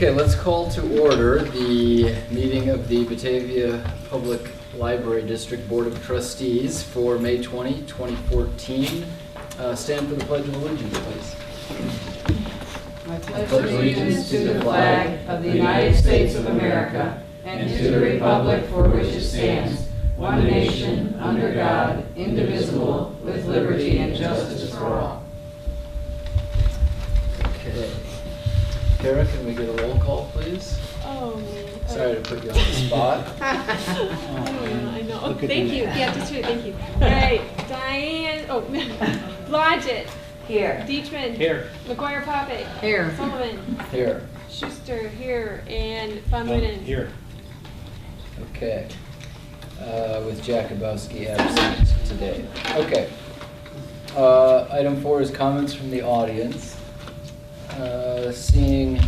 Okay, let's call to order the meeting of the Batavia Public Library District Board of Trustees for May 20, 2014. Stand for the Pledge of Allegiance, please. I pledge allegiance to the flag of the United States of America and to the republic for which it stands, one nation, under God, indivisible, with liberty and justice for all. Okay. Kara, can we get a roll call, please? Oh, man. Sorry to put you on the spot. I know. Oh, thank you. Yeah, just do it. Thank you. All right. Diane. Oh, Blodgett. Here. Dietrich. Here. McGuire Popick. Here. Sullivan. Here. Schuster here. And Von Wooten. Here. Okay. With Jakubowski absent today. Okay. Item 4 is comments from the audience. Seeing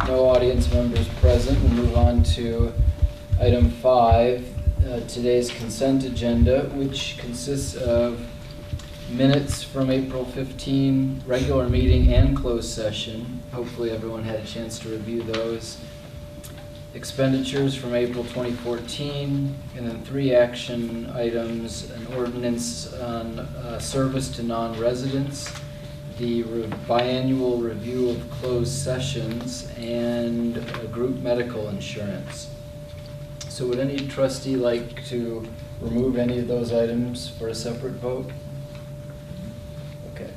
no audience members present, we'll move on to item 5, today's consent agenda, which consists of minutes from April 15 regular meeting and closed session. Hopefully everyone had a chance to review those. Expenditures from April 2014, and then 3 action items: an ordinance on service to non-residents, the biannual review of closed sessions, and group medical insurance. So would any trustee like to remove any of those items for a separate vote? Okay.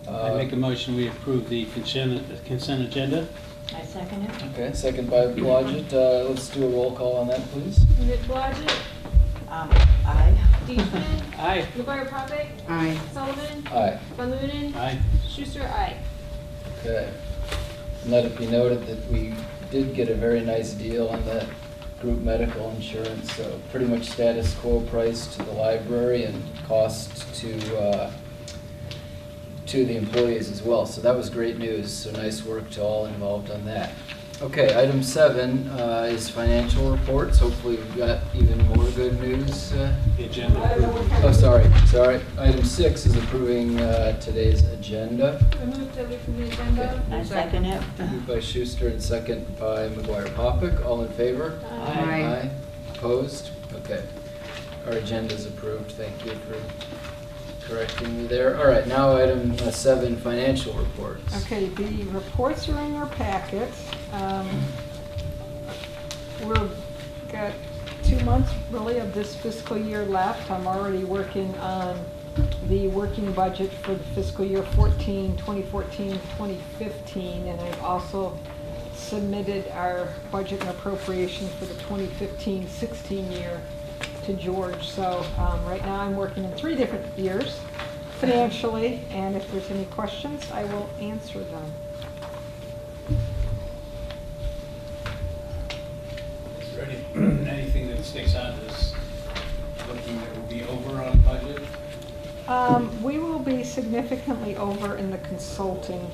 I make a motion we approve the consent agenda. I second it. Okay, second by Blodgett. Let's do a roll call on that, please. Is it Blodgett? Aye. Dietrich. Aye. McGuire Popick. Aye. Sullivan. Aye. Von Wooten. Aye. Schuster. Aye. Okay. And let it be noted that we did get a very nice deal on that group medical insurance, so pretty much status quo price to the library and cost to the employees as well. So that was great news. So nice work to all involved on that. Okay, item 7 is financial reports. Hopefully we've got even more good news. The agenda approved. Oh, sorry. Item 6 is approving today's agenda. I move to approve the agenda. I second it. Moved by Schuster and second by McGuire Popick. All in favor? Aye. Opposed? Okay. Our agenda is approved. Thank you for correcting me there. All right, now item 7, financial reports. Okay, the reports are in your packet. We've got 2 months really of this fiscal year left. I'm already working on the working budget for the fiscal year 2014, 2015, and I've also submitted our budget and appropriation for the 2015-16 year to George. So right now I'm working in 3 different years financially, and if there's any questions, I will answer them. Is there anything that sticks out as looking that will be over on budget? We will be significantly over in the consulting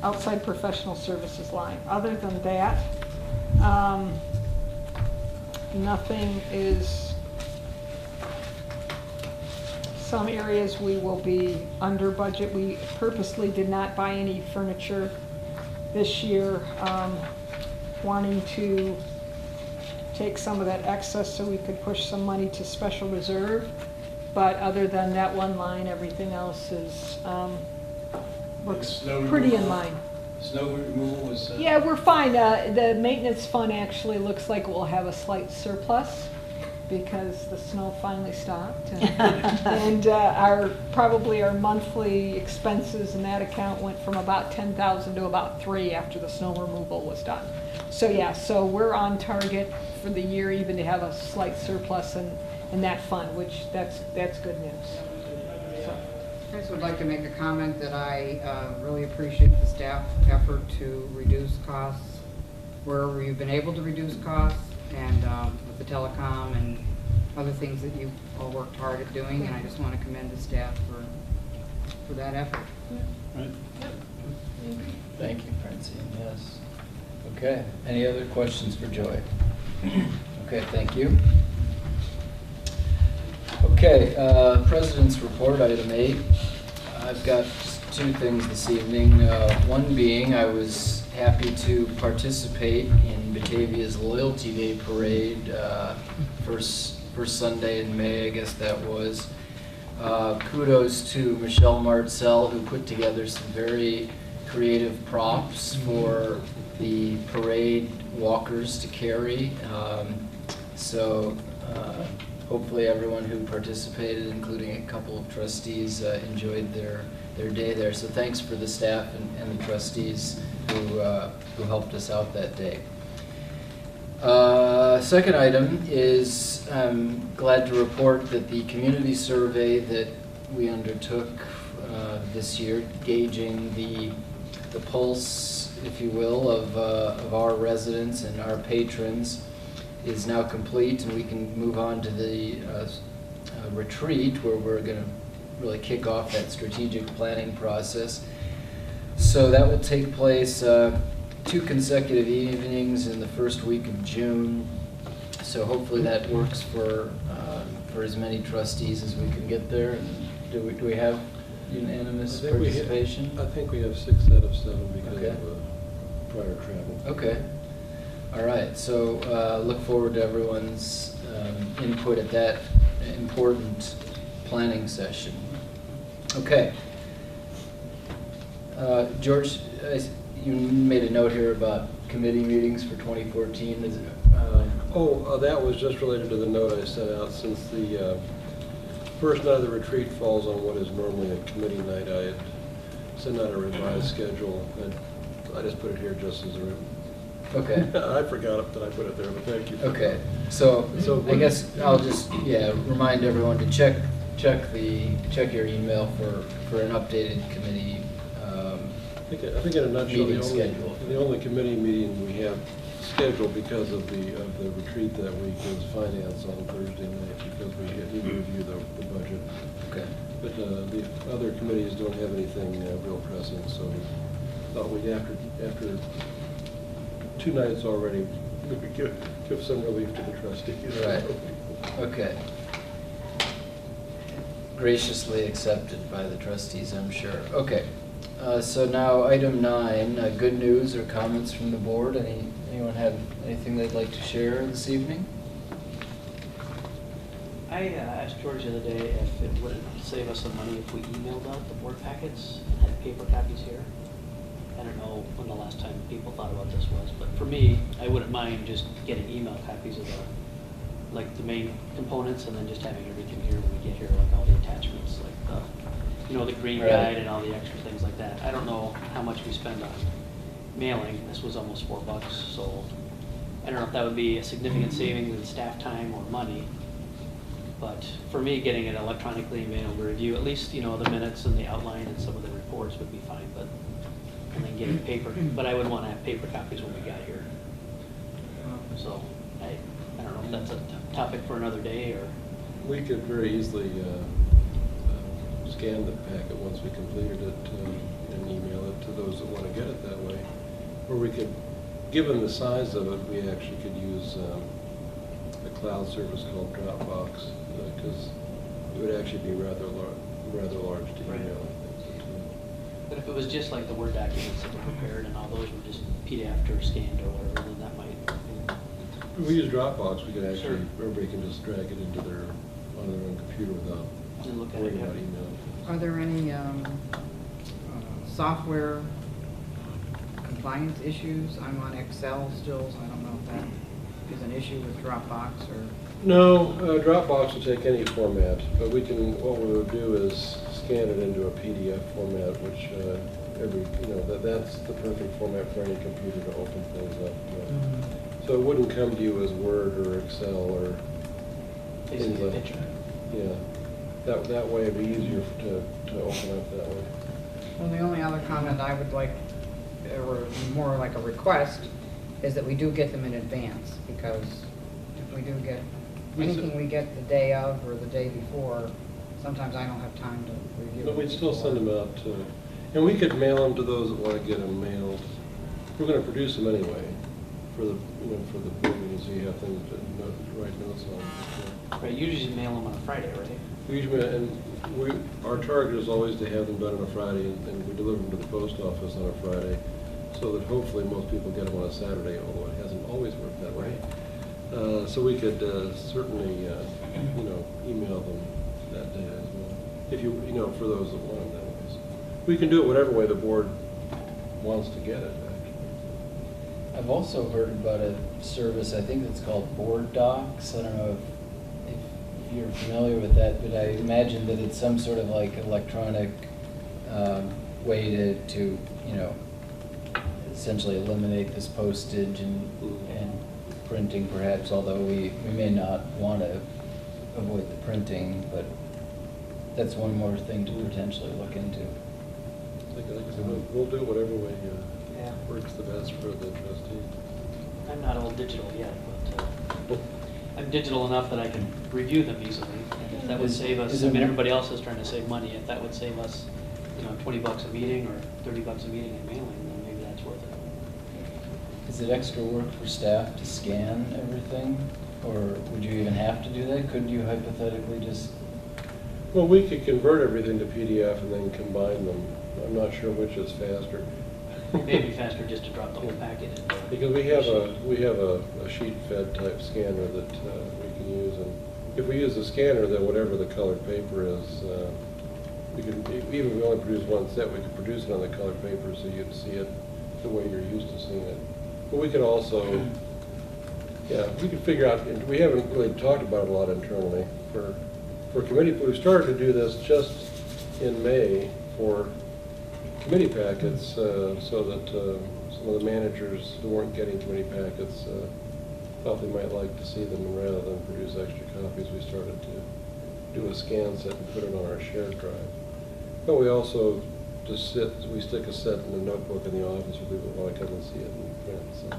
outside professional services line. Other than that, nothing is. Some areas we will be under budget. We purposely did not buy any furniture this year, wanting to take some of that excess so we could push some money to special reserve. But other than that one line, everything else is looks pretty in line. Snow removal was... Yeah, we're fine. The maintenance fund actually looks like we'll have a slight surplus because the snow finally stopped. And probably our monthly expenses in that account went from about 10,000 to about 3 after the snow removal was done. So yeah, so we're on target for the year even to have a slight surplus in that fund, which that's good news. So. I just would like to make a comment that I really appreciate the staff effort to reduce costs wherever we've been able to reduce costs, and with the telecom and other things that you all worked hard at doing, and I just want to commend the staff for that effort. Right. Thank you, Francine. Yes. Okay. Any other questions for Joy? Okay, thank you. Okay, President's Report, item 8. I've got just two things this evening. One being I was happy to participate in Batavia's Loyalty Day Parade, first Sunday in May, I guess that was. Kudos to Michelle Martzel, who put together some very creative props for the parade walkers to carry. So hopefully everyone who participated, including a couple of trustees, enjoyed their day there. So thanks for the staff and the trustees who helped us out that day. Second item is I'm glad to report that the community survey that we undertook this year, gauging the pulse, if you will, of our residents and our patrons, is now complete, and we can move on to the retreat where we're going to really kick off that strategic planning process. So that will take place 2 consecutive evenings in the first week of June. So hopefully that works for as many trustees as we can get there. And do we have unanimous participation? I think we have 6 out of 7 because of prior travel. Okay. All right. So look forward to everyone's input at that important planning session. Okay. George, you made a note here about committee meetings for 2014. Is it, that was just related to the note I sent out. Since the first night of the retreat falls on what is normally a committee night, I had sent out a revised schedule, and I just put it here just as a okay. I forgot that I put it there, but thank you. Okay. So I guess I'll just remind everyone to check your email for an updated committee. I think in a nutshell, the only committee meeting we have scheduled because of the retreat that week is finance on Thursday night, because we need to review the budget. Okay. But the other committees don't have anything real pressing, so we thought we'd after 2 nights already, we could give some relief to the trustees. Right. Okay. Graciously accepted by the trustees, I'm sure. Okay. So now item 9, good news or comments from the board. Anyone have anything they'd like to share this evening? I asked George the other day if it would save us some money if we emailed out the board packets and had paper copies here. I don't know when the last time people thought about this was, but for me, I wouldn't mind just getting email copies of the main components, and then just having everything here when we get here, like all the attachments, like the green Right. guide and all the extra things like that. I don't know how much we spend on mailing. This was almost $4, so I don't know if that would be a significant savings in staff time or money. But for me, getting it electronically and being able to review at least, the minutes and the outline and some of the reports would be fine, and then getting paper. But I would want to have paper copies when we got here. So I don't know if that's a topic for another day or. We could very easily scan the packet once we completed it and email it to those that want to get it that way. Or we could, given the size of it, we actually could use a cloud service called Dropbox, because it would actually be rather large to email, Right. I think. But if it was just like the Word documents that were prepared and all those were just PDF or scanned or whatever, then that might. If we use Dropbox, we could actually, Sure. everybody can just drag it into on their own computer without And look at worrying it. about email. Are there any software compliance issues? I'm on Excel still, so I don't know if that is an issue with Dropbox or... No, Dropbox will take any format, but what we would do is scan it into a PDF format, which that's the perfect format for any computer to open things up. So it wouldn't come to you as Word or Excel or Basically a picture. Yeah, that way it'd be easier to open up that way. Well, the only other comment I would like, or more like a request, is that we do get them in advance, because if we do get, anything we get the day of or the day before, sometimes I don't have time to review. But we'd still send them out and we could mail them to those that want to get them mailed. We're going to produce them anyway for the board meetings, so you have things to write notes on. Right, you usually mail them on a Friday, right? Our target is always to have them done on a Friday, and we deliver them to the post office on a Friday, so that hopefully most people get them on a Saturday, although it hasn't always worked that way. So we could certainly, email them that day as well, if for those that want them that way. So we can do it whatever way the board wants to get it, actually. I've also heard about a service, I think it's called Board Docs. I don't know if you're familiar with that, but I imagine that it's some sort of like electronic way to essentially eliminate this postage and printing perhaps, although we may not want to avoid the printing, but that's one more thing to potentially look into. Like I said, we'll do it whatever way Yeah. works the best for the trustee. I'm not all digital yet, but I'm digital enough that I can review them easily. And if that would save us, I mean, everybody else is trying to save money. If that would save us, $20 a meeting or $30 a meeting in mailing, then maybe that's worth it. Is it extra work for staff to scan everything? Or would you even have to do that? Couldn't you hypothetically just? Well, we could convert everything to PDF and then combine them. I'm not sure which is faster. It may be faster just to drop the whole packet in. Because we have a sheet fed type scanner that we can use, and if we use the scanner, then whatever the colored paper is, we can, even if we only produce one set, we could produce it on the colored paper so you'd see it the way you're used to seeing it. But we could also, we could figure out, and we haven't really talked about it a lot internally for committee. We started to do this just in May for committee packets, so that some of the managers who weren't getting committee packets thought they might like to see them, and rather than produce extra copies, we started to do a scan set and put it on our shared drive. But we also we stick a set in the notebook in the office for people who want to come and see it in print. So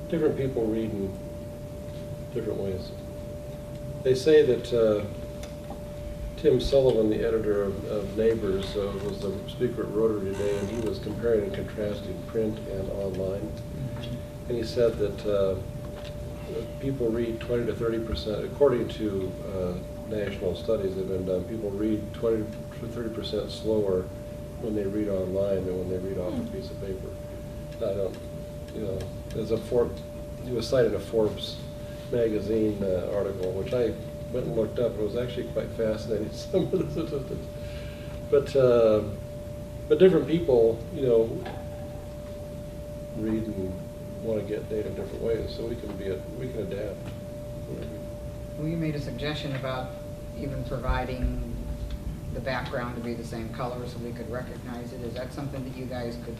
different people read in different ways. They say that Tim Sullivan, the editor of Neighbors, was the speaker at Rotary today, and he was comparing and contrasting print and online. And he said that people read 20 to 30%, according to national studies that have been done, people read 20 to 30% slower when they read online than when they read off a piece of paper. I don't, there's he was citing a Forbes magazine article, which I went and looked up. It was actually quite fascinating, some of the statistics. But different people, read and want to get data different ways, so we can adapt. Well, you made a suggestion about even providing the background to be the same color so we could recognize it. Is that something that you guys could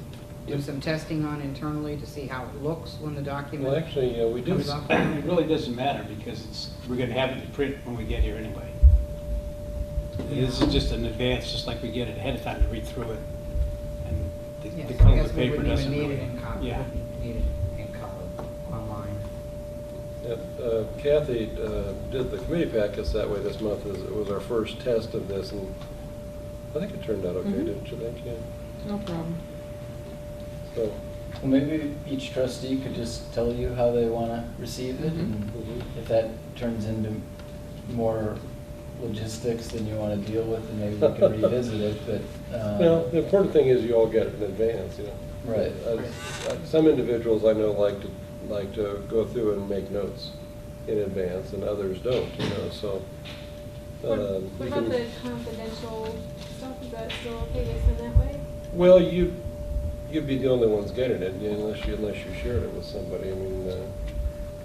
do some testing on internally to see how it looks when the document Well, actually, we do. comes up? It really doesn't matter because we're going to have it in print when we get here anyway. This is just an advance, just like we get it ahead of time to read through it. And Yes, the I color guess of the we paper wouldn't doesn't even need really. it in copy. Yeah. Wouldn't need it in color online. Kathy did the committee packets that way this month. It was our first test of this, and I think it turned out okay, didn't you think? Yeah. No problem. So, Well, maybe each trustee could just tell you how they want to receive it, and if that turns into more logistics than you want to deal with, then maybe we can revisit it, but. well, the important thing is you all get it in advance, Right. Some individuals I know like to go through and make notes in advance, and others don't, so. What you about can- the confidential stuff? Is that still okay to send that way? Well, you'd be the only ones getting it unless you shared it with somebody. I mean,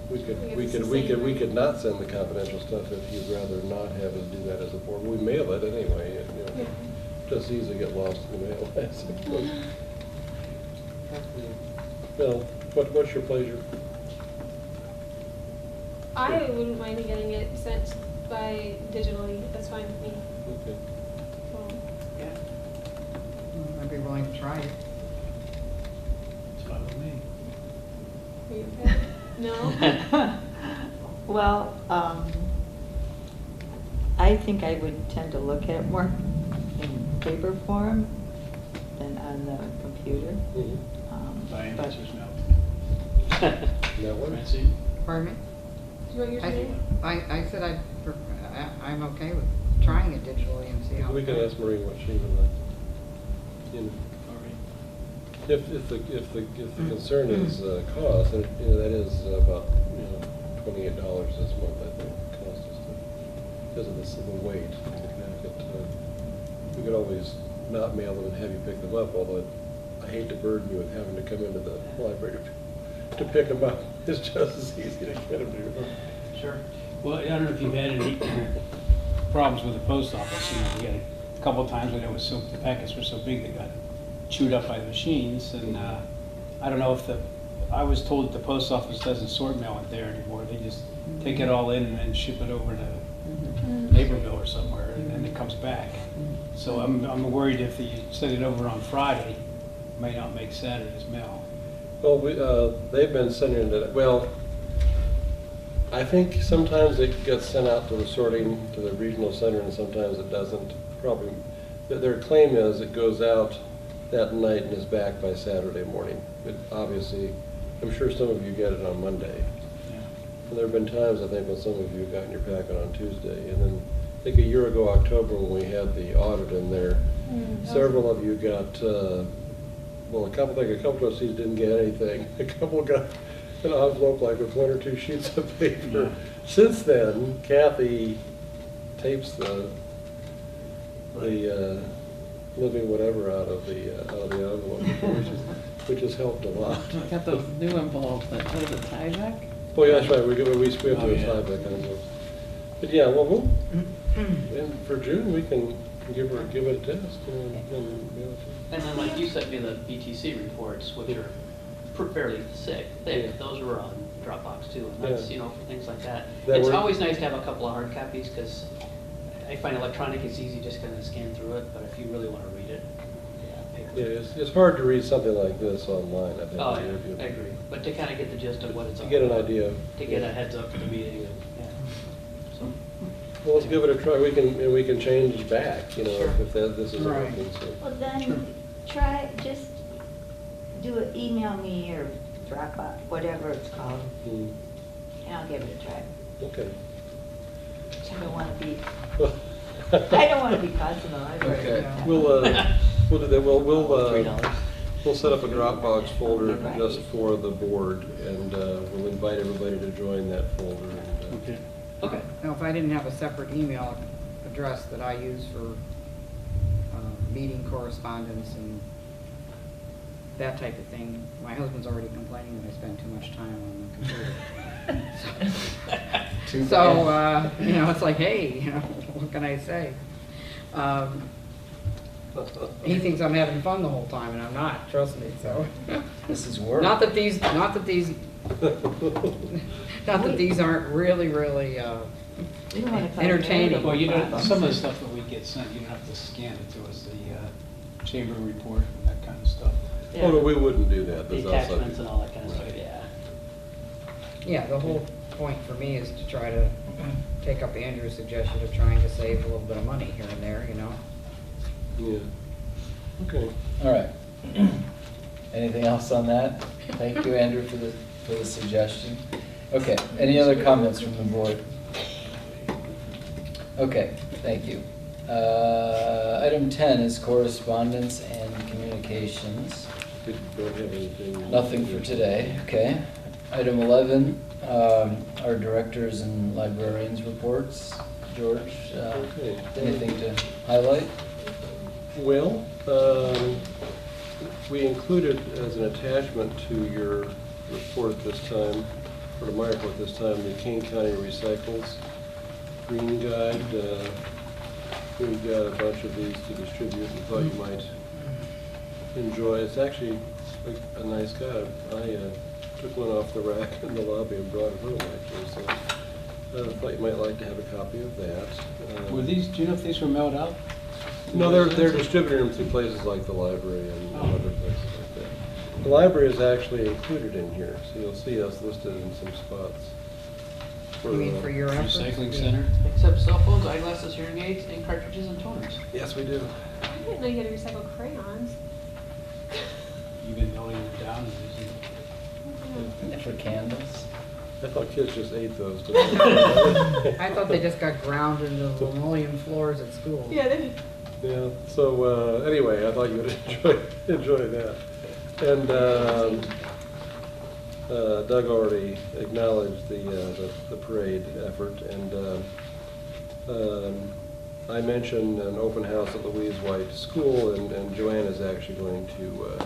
we could not send the confidential stuff if you'd rather not have us do that as a board. We mail it anyway. Yeah. Just easy to get lost in the mail. I suppose. Bill, what's your pleasure? I wouldn't mind getting it sent by digitally. That's fine with me. Okay. So, Yeah. I'd be willing to try it. It's fine with me. are you okay? No? Well, I think I would tend to look at it more in paper form than on the computer. Mhm. My But- answer's no. That one? Francine? Pardon me? Do you want your name? I said I'm okay with trying it digitally and see how. We it can goes. ask Marie what she would like. You know, All right. if the concern is cost, and that is about $28 this month, I think, cost us because of the weight. We could always not mail them and have you pick them up, although I hate to burden you with having to come into the library to pick them up. It's just as easy to get them to. Sure. Well, I don't know if you've had any problems with the post office. We had a couple of times when the packets were so big they got chewed up by the machines, and I don't know if I was told that the post office doesn't sort mail it there anymore. They just take it all in and then ship it over to Naperville or somewhere, and then it comes back. So I'm worried if you send it over on Friday, it may not make Saturday's mail. Well, they've been sending it, well, I think sometimes it gets sent out to the sorting, to the regional center, and sometimes it doesn't. Probably, their claim is it goes out that night and is back by Saturday morning. But obviously, I'm sure some of you get it on Monday. Yeah. And there have been times, I think, when some of you have gotten your packet on Tuesday. And then, I think a year ago, October, when we had the audit in there, several of you got, well, a couple trustees didn't get anything. A couple got an envelope like with 1 or 2 sheets of paper. Yeah. Since then, Kathy tapes the living whatever out of the envelope, which has helped a lot. Got those new envelopes, what is it, Tyvek? Oh, yeah, that's right, we have to Oh, do yeah. a Tyvek envelope. But yeah, well, and for June, we can give it a test and mail it to you. And then like you sent me the BTC reports, which are fairly thick. Yeah. Those were on Dropbox too, and that's, Yeah. for things like that. That It's were- always nice to have a couple of hard copies, because I find electronic is easy, just kind of scan through it, but if you really want to read it, paper. Yeah, it's hard to read something like this online, I think. Oh, if you- yeah, I agree, but to kind of get the gist of what it's To all get an about, idea. to get a heads up for the meeting, and, yeah. So, Well, let's give it a try, we can change back, Sure. if this isn't Right. working, so. Well, then, email me or Dropbox, whatever it's called, Hmm, and I'll give it a try. Okay. I don't want to be, I don't want to be caught in the library. Okay. Yeah. We'll do that, $3. we'll set up a Dropbox folder just for the board, and we'll invite everybody to join that folder. And, Okay. Okay. Now, if I didn't have a separate email address that I use for meeting correspondence and that type of thing, my husband's already complaining that I spend too much time on the computer. Too So, bad. it's like, hey, what can I say? He thinks I'm having fun the whole time, and I'm not, trust me, so. This is work. Not that these aren't really, We don't want to entertaining. Well, some of the stuff that we get sent, you don't have to scan it to us, the chamber report and that kind of stuff. Oh, no, we wouldn't do that. The That's outside. attachments and all that kind of stuff, yeah. Yeah, the whole point for me is to try to take up Andrew's suggestion of trying to save a little bit of money here and there, Yeah. Okay. All right. Anything else on that? Thank you, Andrew, for the suggestion. Okay, any other comments from the board? Okay, thank you. Item 10 is correspondence and communications. Don't have anything. Nothing for today, okay. Item 11 are directors and librarians reports. George, Okay. anything to highlight? Well, we included as an attachment to your report this time, or to my report this time, the King County Recycles Green Guide. We've got a bunch of these to distribute and thought you might enjoy. It's actually a nice guide. I took one off the rack in the lobby and brought it home, actually, so I thought you might like to have a copy of that. Were these, do you know if these were mailed out? No, they're distributing them to places like the library and other places like that. The library is actually included in here, so you'll see us listed in some spots. You mean for your efforts? Recycling center? Except cell phones, eyeglasses, hearing aids, and cartridges and toners. Yes, we do. I didn't know you had to recycle crayons. You've been melting them down and using For candles? I thought kids just ate those. I thought they just got ground into the linoleum floors at school. Yeah, they, Yeah, so anyway, I thought you would enjoy that. And Doug already acknowledged the parade effort, and I mentioned an open house at Louise White School, and Joanne is actually going to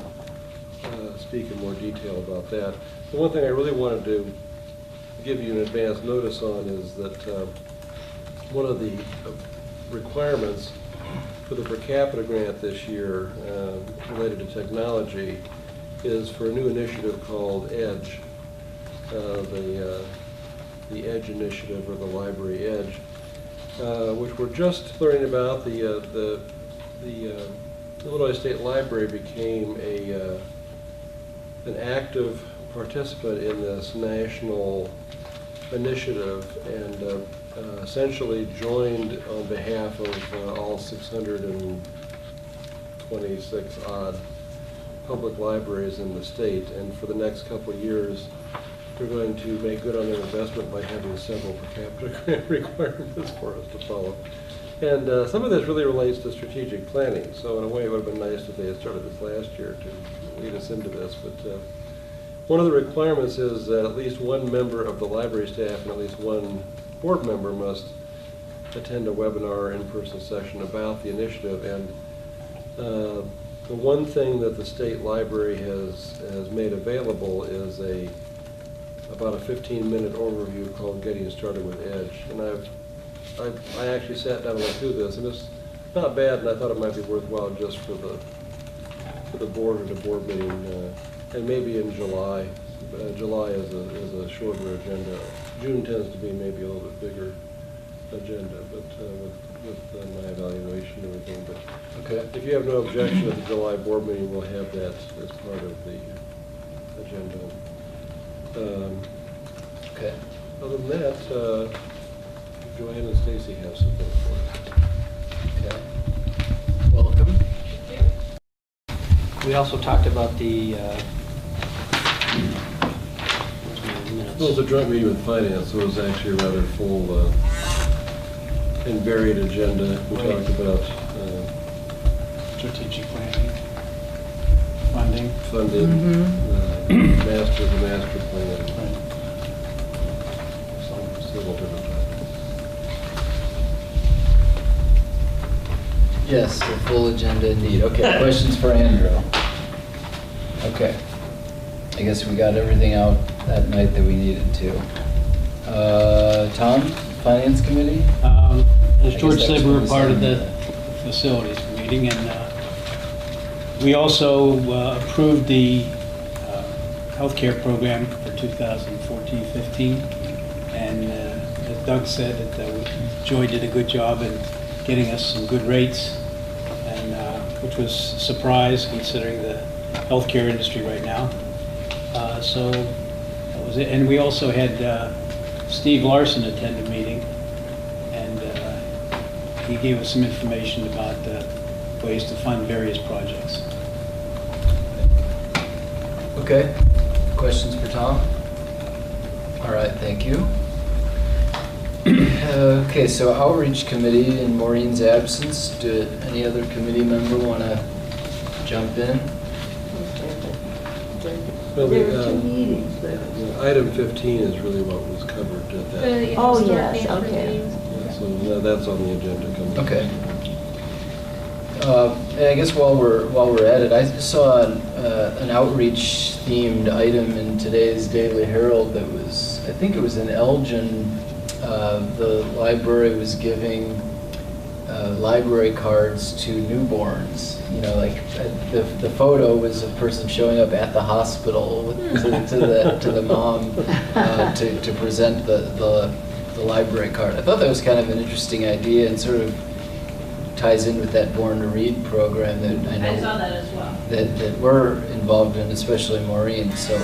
speak in more detail about that. The one thing I really wanted to give you an advance notice on is that one of the requirements for the per capita grant this year related to technology is for a new initiative called EDGE, the EDGE initiative, or the Library EDGE, which we're just learning about. The Illinois State Library became an active participant in this national initiative, and essentially joined on behalf of all 626 odd public libraries in the state. And for the next couple of years, they're going to make good on their investment by having several per capita grant requirements for us to follow. And some of this really relates to strategic planning. So in a way, it would have been nice if they had started this last year to lead us into this. But one of the requirements is that at least one member of the library staff and at least one board member must attend a webinar or in-person session about the initiative. And the one thing that the state library has made available is about a 15-minute overview called Getting Started with EDGE. And I actually sat down and went through this, and it's not bad, and I thought it might be worthwhile just for the board at a board meeting, and maybe in July. July is a shorter agenda. June tends to be maybe a little bit bigger agenda, but with my evaluation and everything. But Okay. if you have no objection at the July board meeting, we'll have that as part of the agenda. Okay. Other than that, Joanne and Stacy have something for us. Okay. Welcome. We also talked about the minutes. Well, it was a joint meeting with finance, so it was actually a rather full and varied agenda. We Right. talked about Strategic planning, funding. funding, the master plan, Right. several different topics. Yes, a full agenda indeed. Okay, questions for Andrew? Okay. I guess we got everything out that night that we needed to. Tom, Finance Committee? As I George guess that said, was we were what part we of the said. facilities meeting, and we also approved the healthcare program for 2014-15. And as Doug said, that Joy did a good job in getting us some good rates, and which was a surprise considering the healthcare industry right now. So that was it. And we also had Steve Larson attend a meeting, and he gave us some information about ways to fund various projects. Okay. Questions for Tom? All right, thank you. Okay, so Outreach Committee in Maureen's absence, do any other committee member want to jump in? Well, There were two meetings, but. Item 15 is really what was covered at that. Oh, yes, okay. Yeah, so that's on the agenda coming. Okay. And I guess while we're at it, I just saw an outreach themed item in today's Daily Herald that was, I think it was in Elgin. The library was giving library cards to newborns. You know, like the photo was a person showing up at the hospital to the mom to present the library card. I thought that was kind of an interesting idea and sort of ties in with that Born to Read program that I know I saw that as well. that we're involved in, especially Maureen. So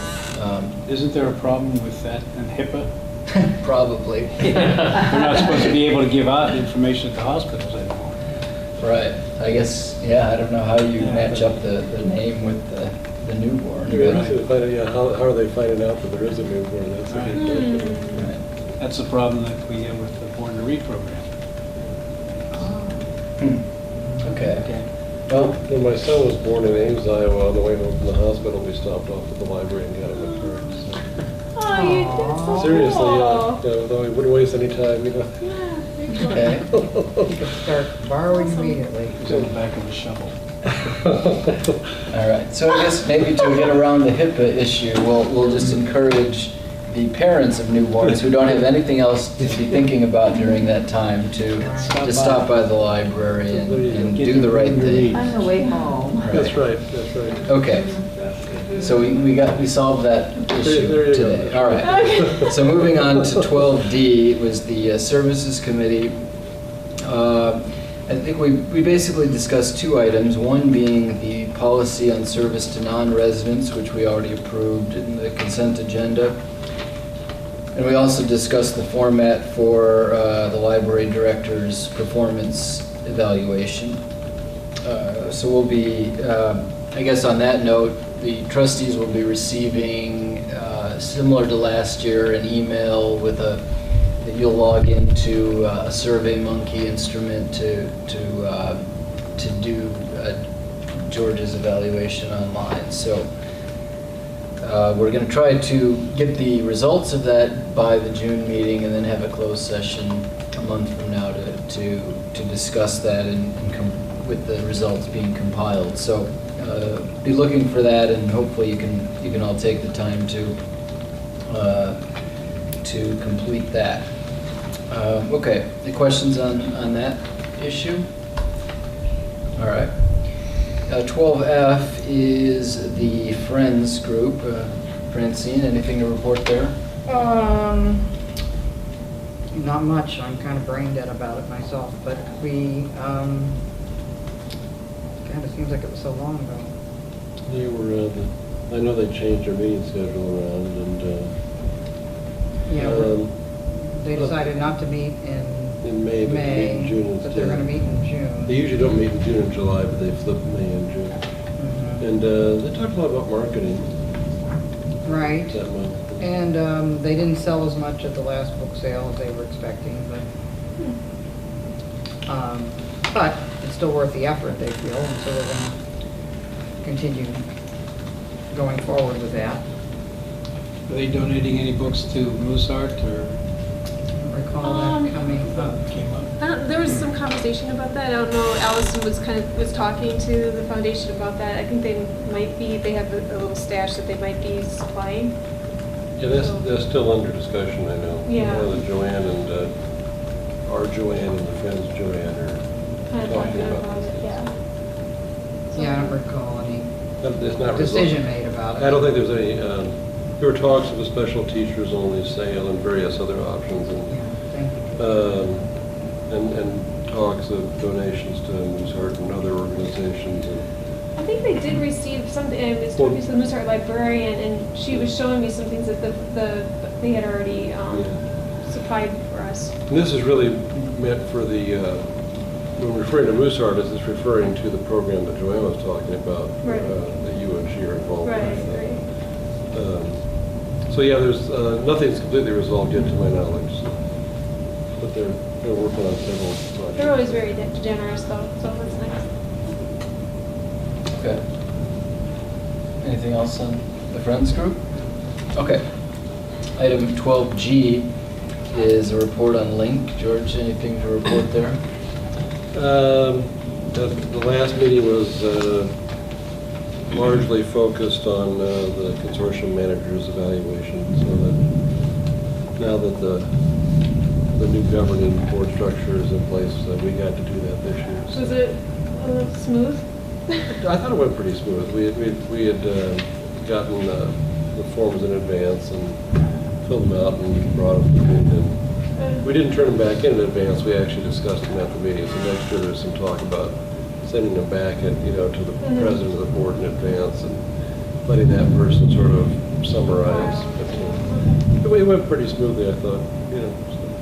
Isn't there a problem with that in HIPAA? probably. We're not supposed to be able to give out information at the hospitals anymore. Right. I guess, yeah, I don't know how you match up the name with the the newborn. It'd be interesting to find out, yeah, how are they finding out that there is a newborn? That's a good question. Right. That's the problem that we have with the Born to Read program. Okay. Okay. Well, When my son was born in Ames, Iowa, on the way home from the hospital, we stopped off at the library and got him a card. So. Oh, you did so Seriously, cool. yeah, though we wouldn't waste any time, you know. Yeah, very cool. okay. You can start borrowing Awesome. immediately. It was on the back of a shovel. All right, so I guess maybe to get around the HIPAA issue, we'll just encourage the parents of newborns who don't have anything else to be thinking about during that time to just stop by the library and do the right thing. On the way home. That's right, that's right. Okay, so we solved that issue There you go. today. All right, so moving on to 12D was the Services Committee. I think we basically discussed two items, one being the policy on service to non-residents, which we already approved in the consent agenda. And we also discussed the format for the library director's performance evaluation. So we'll be, I guess on that note, the trustees will be receiving, similar to last year, an email with that you'll log into a SurveyMonkey instrument to do George's evaluation online. So we're going to try to get the results of that by the June meeting, and then have a closed session a month from now to discuss that and with the results being compiled. So be looking for that, and hopefully you can all take the time to complete that. Okay, any questions on that issue? All right. 12F is the Friends group. Francine, anything to report there? Not much. I'm kind of brain dead about it myself, but we, kind of seems like it was so long ago. They were, I know they changed their meeting schedule around, and Yeah, they decided not to meet in May, but they meet in June instead. but they're going to meet in June. They usually don't meet in June and July, but they flipped May and June. Mhm. And they talked a lot about marketing Right. that month. And they didn't sell as much at the last book sale as they were expecting, but it's still worth the effort, they feel, and so they're going to continue going forward with that. Are they donating any books to Mozart, or I don't recall that coming up. came up? There was some conversation about that. I don't know. Allison was talking to the foundation about that. I think they have a little stash that they might be supplying. Yeah, that's still under discussion, I know. Yeah. I know that Joanne and, our Joanne and the Friends Joanne are Kind of talking talking about about this. it, yeah. Yeah, I don't recall any There's not decision result- made about it. I don't think there's any, there were talks of a special teachers only sale and various other options, Yeah, thank you. and talks of donations to Mozart and other organizations. And I think they did receive something. I was talking to the Mozart librarian, and she was showing me some things that they had already supplied for us. And this is really meant for the, when referring to Mozart, it's referring to the program that Joanne was talking about, Right. that you and she are involved Right, with. right. So yeah, there's, nothing's completely resolved yet to my knowledge, so. But they're working on several projects. They're always very generous, though, so that's nice. Okay. Anything else on the Friends group? Okay. Item 12G is a report on Link. George, anything to report there? The last meeting was largely focused on the consortium manager's evaluation, so that now that the new governing board structure is in place, we got to do that this year. So. Was it smooth? I thought it went pretty smooth. We had gotten the forms in advance and filled them out and brought them in. And we didn't turn them back in advance. We actually discussed them at the meeting. So next year there's some talk about sending them back to the president of the board in advance and letting that person sort of summarize. But it went pretty smoothly, I thought.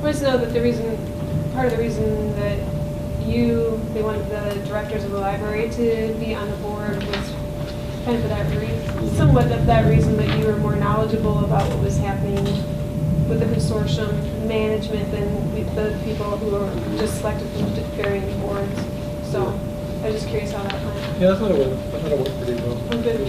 I just know that part of the reason that they wanted the directors of the library to be on the board was kind of for that reason, somewhat of that reason that you were more knowledgeable about what was happening with the consortium management than the people who were just selected from varying boards. So I was just curious how that went. Yeah, I thought it went pretty well. Oh, good.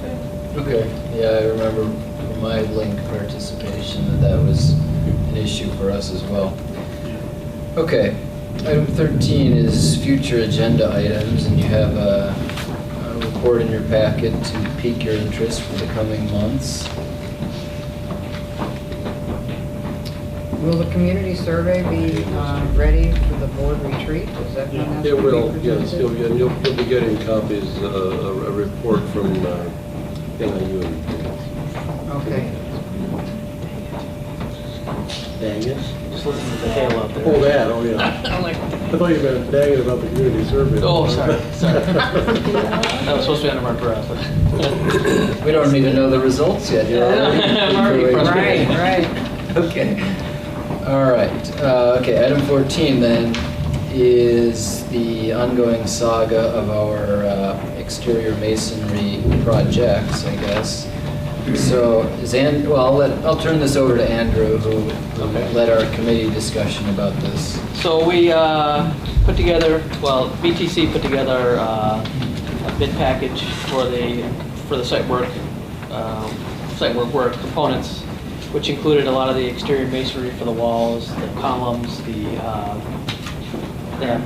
Good. Okay, yeah, I remember from my link participation that was an issue for us as well. Okay, item 13 is future agenda items, and you have a report in your packet to pique your interest for the coming months. Will the community survey be ready for the board retreat? Is that when that's It going to be will, presented? yes, you'll be getting copies, a report from NIU. Okay. Dang it. Just listen to the hail out there. Oh, that, oh, yeah. I'm like, I thought you meant dang it about the community survey. oh, sorry. That was supposed to be under my breath. We don't even know the results yet. You're I'm already frustrated. Right. Okay. All right. Okay, item 14 then is the ongoing saga of our exterior masonry projects, I guess. So is I'll turn this over to Andrew, who led our committee discussion about this. So we put together, BTC put together a bid package for the site work components, which included a lot of the exterior masonry for the walls, the columns, the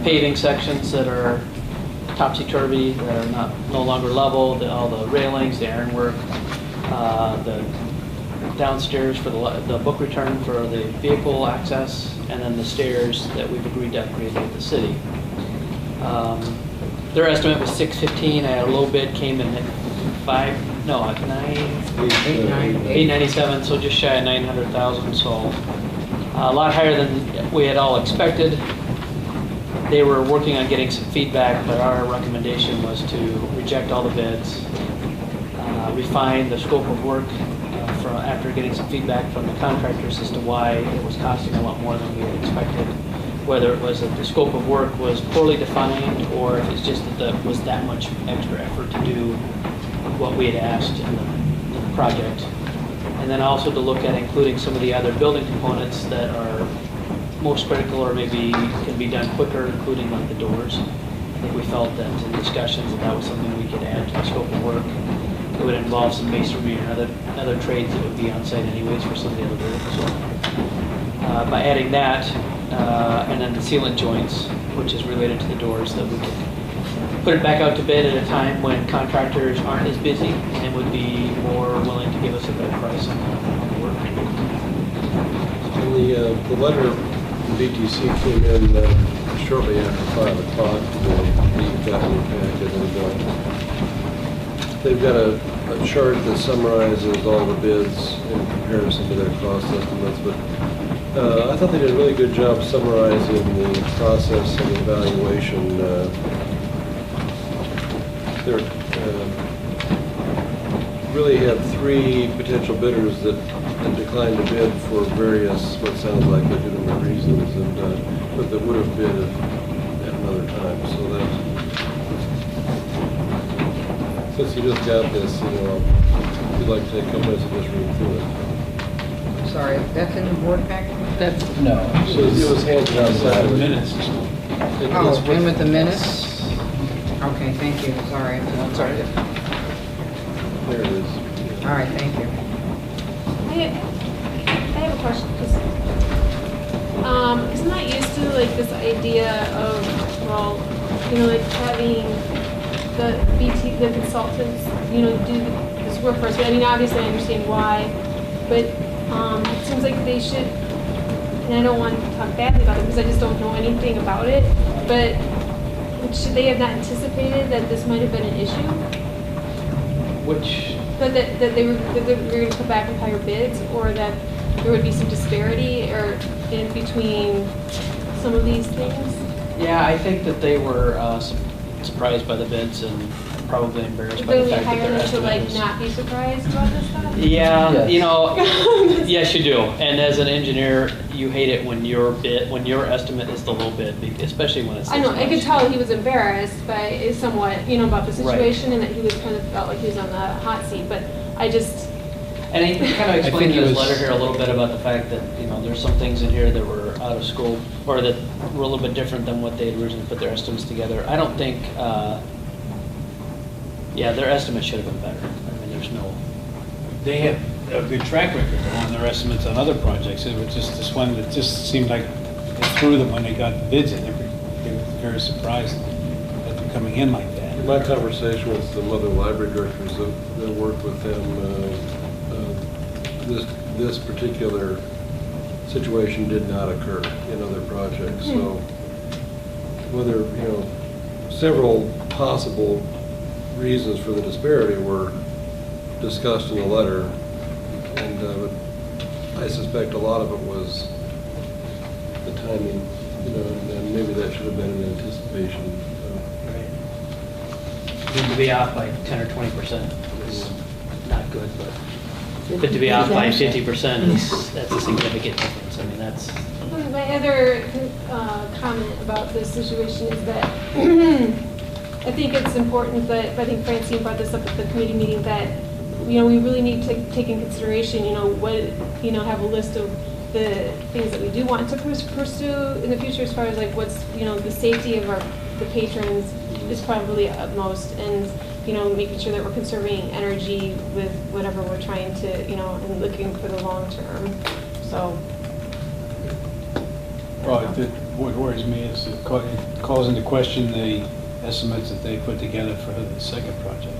paving sections that are topsy-turvy, that are no longer level, all the railings, the ironwork, the downstairs for the book return for the vehicle access, and then the stairs that we've agreed to upgrade with the city. Their estimate was $615. I had a low bid, came in at $897, so just shy of $900,000. So a lot higher than we had all expected. They were working on getting some feedback, but our recommendation was to reject all the bids, refine the scope of work after getting some feedback from the contractors as to why it was costing a lot more than we had expected. Whether it was that the scope of work was poorly defined, or if it's just that there was that much extra effort to do what we had asked in the project. And then also to look at including some of the other building components that are most critical or maybe can be done quicker, including like the doors. I think we felt that in discussions that was something we could add to the scope of work. It would involve some masonry and other trades that would be on site anyways for some of the other buildings. So, by adding that, and then the sealant joints, which is related to the doors, that we could put it back out to bid at a time when contractors aren't as busy and would be more willing to give us a better price on the work. And the letter from BTC came in shortly after 5 o'clock today. You've got in your packet, and they've got a chart that summarizes all the bids in comparison to their cost estimates. But I thought they did a really good job summarizing the process and evaluation. They really had 3 potential bidders that declined to bid for various, what sounds like legitimate reasons, but that would have bid at another time. So that, since you just got this, if you'd like to take a couple minutes and just read through it. Sorry, that's in the board packet? No. So it was handed out. The minutes. Oh, in with the minutes? Okay, thank you, sorry. That's all right. There it is. All right, thank you. I have a question, because I'm not used to like this idea of, like having the consultants, do this work for us. I mean, obviously I understand why, but it seems like they should, and I don't want to talk badly about it because I just don't know anything about it, but should they have not anticipated that this might have been an issue? Which, That they were going to come back with higher bids, or that there would be some disparity or in between some of these things? yeah, I think that they were surprised by the bids, and probably embarrassed by Then the we fact that hire their them to estimate like was. not be surprised about this stuff? Yeah, Yes. you know, yes, you do. And as an engineer, you hate it when your estimate is the low bid, especially when it's. I know, 6 I could months. tell he was embarrassed by somewhat, about the Right. situation and that he was kind of felt like he was on the hot seat, but I just, And he kind of think explained in he his was- letter here a little bit about the fact that, there's some things in here that were out of scope, or that were a little bit different than what they had originally put their estimates together. I don't think, their estimate should have been better. I mean, there's no, They have a good track record on their estimates on other projects. It was just this one that just seemed like they threw them when they got the bids in. They were very surprised at them coming in like that. In my conversation with some other library directors that work with them, this particular situation did not occur in other projects. So whether, several possible reasons for the disparity were discussed in the letter, and but I suspect a lot of it was the timing, and maybe that should have been in anticipation. to be off by 10 or 20% is not good, but to be off by 50% that's a significant difference. I mean, that's. my other comment about this situation is that I think it's important that, I think Francine brought this up at the committee meeting, that, we really need to take in consideration, have a list of the things that we do want to pursue in the future as far as like what's, the safety of the patrons is probably utmost, and, making sure that we're conserving energy with whatever we're trying to, and looking for the long term, so. Well, what worries me is it calls into question the estimates that they put together for the second project.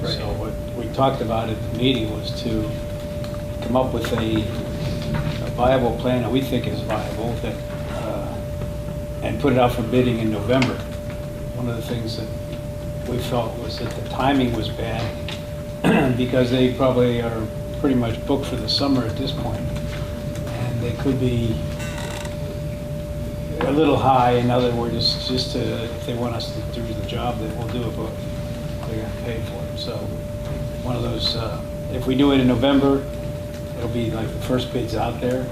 Right. So what we talked about at the meeting was to come up with a viable plan that we think is viable, that, and put it out for bidding in November. One of the things that we felt was that the timing was bad because they probably are pretty much booked for the summer at this point, and they could be a little high. In other words, just to, if they want us to do the job, then we'll do it, but they're gonna pay for it. So one of those, if we do it in November, it'll be like the first bid's out there,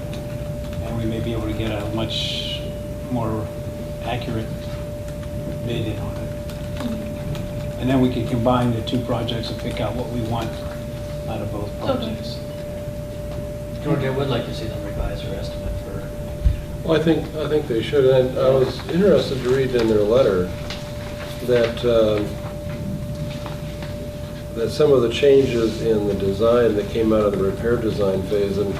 and we may be able to get a much more accurate bid in on it. And then we can combine the two projects and pick out what we want out of both projects. George, I would like to see them revise their estimate for. Well, I think they should. And I was interested to read in their letter that that some of the changes in the design that came out of the repair design phase, and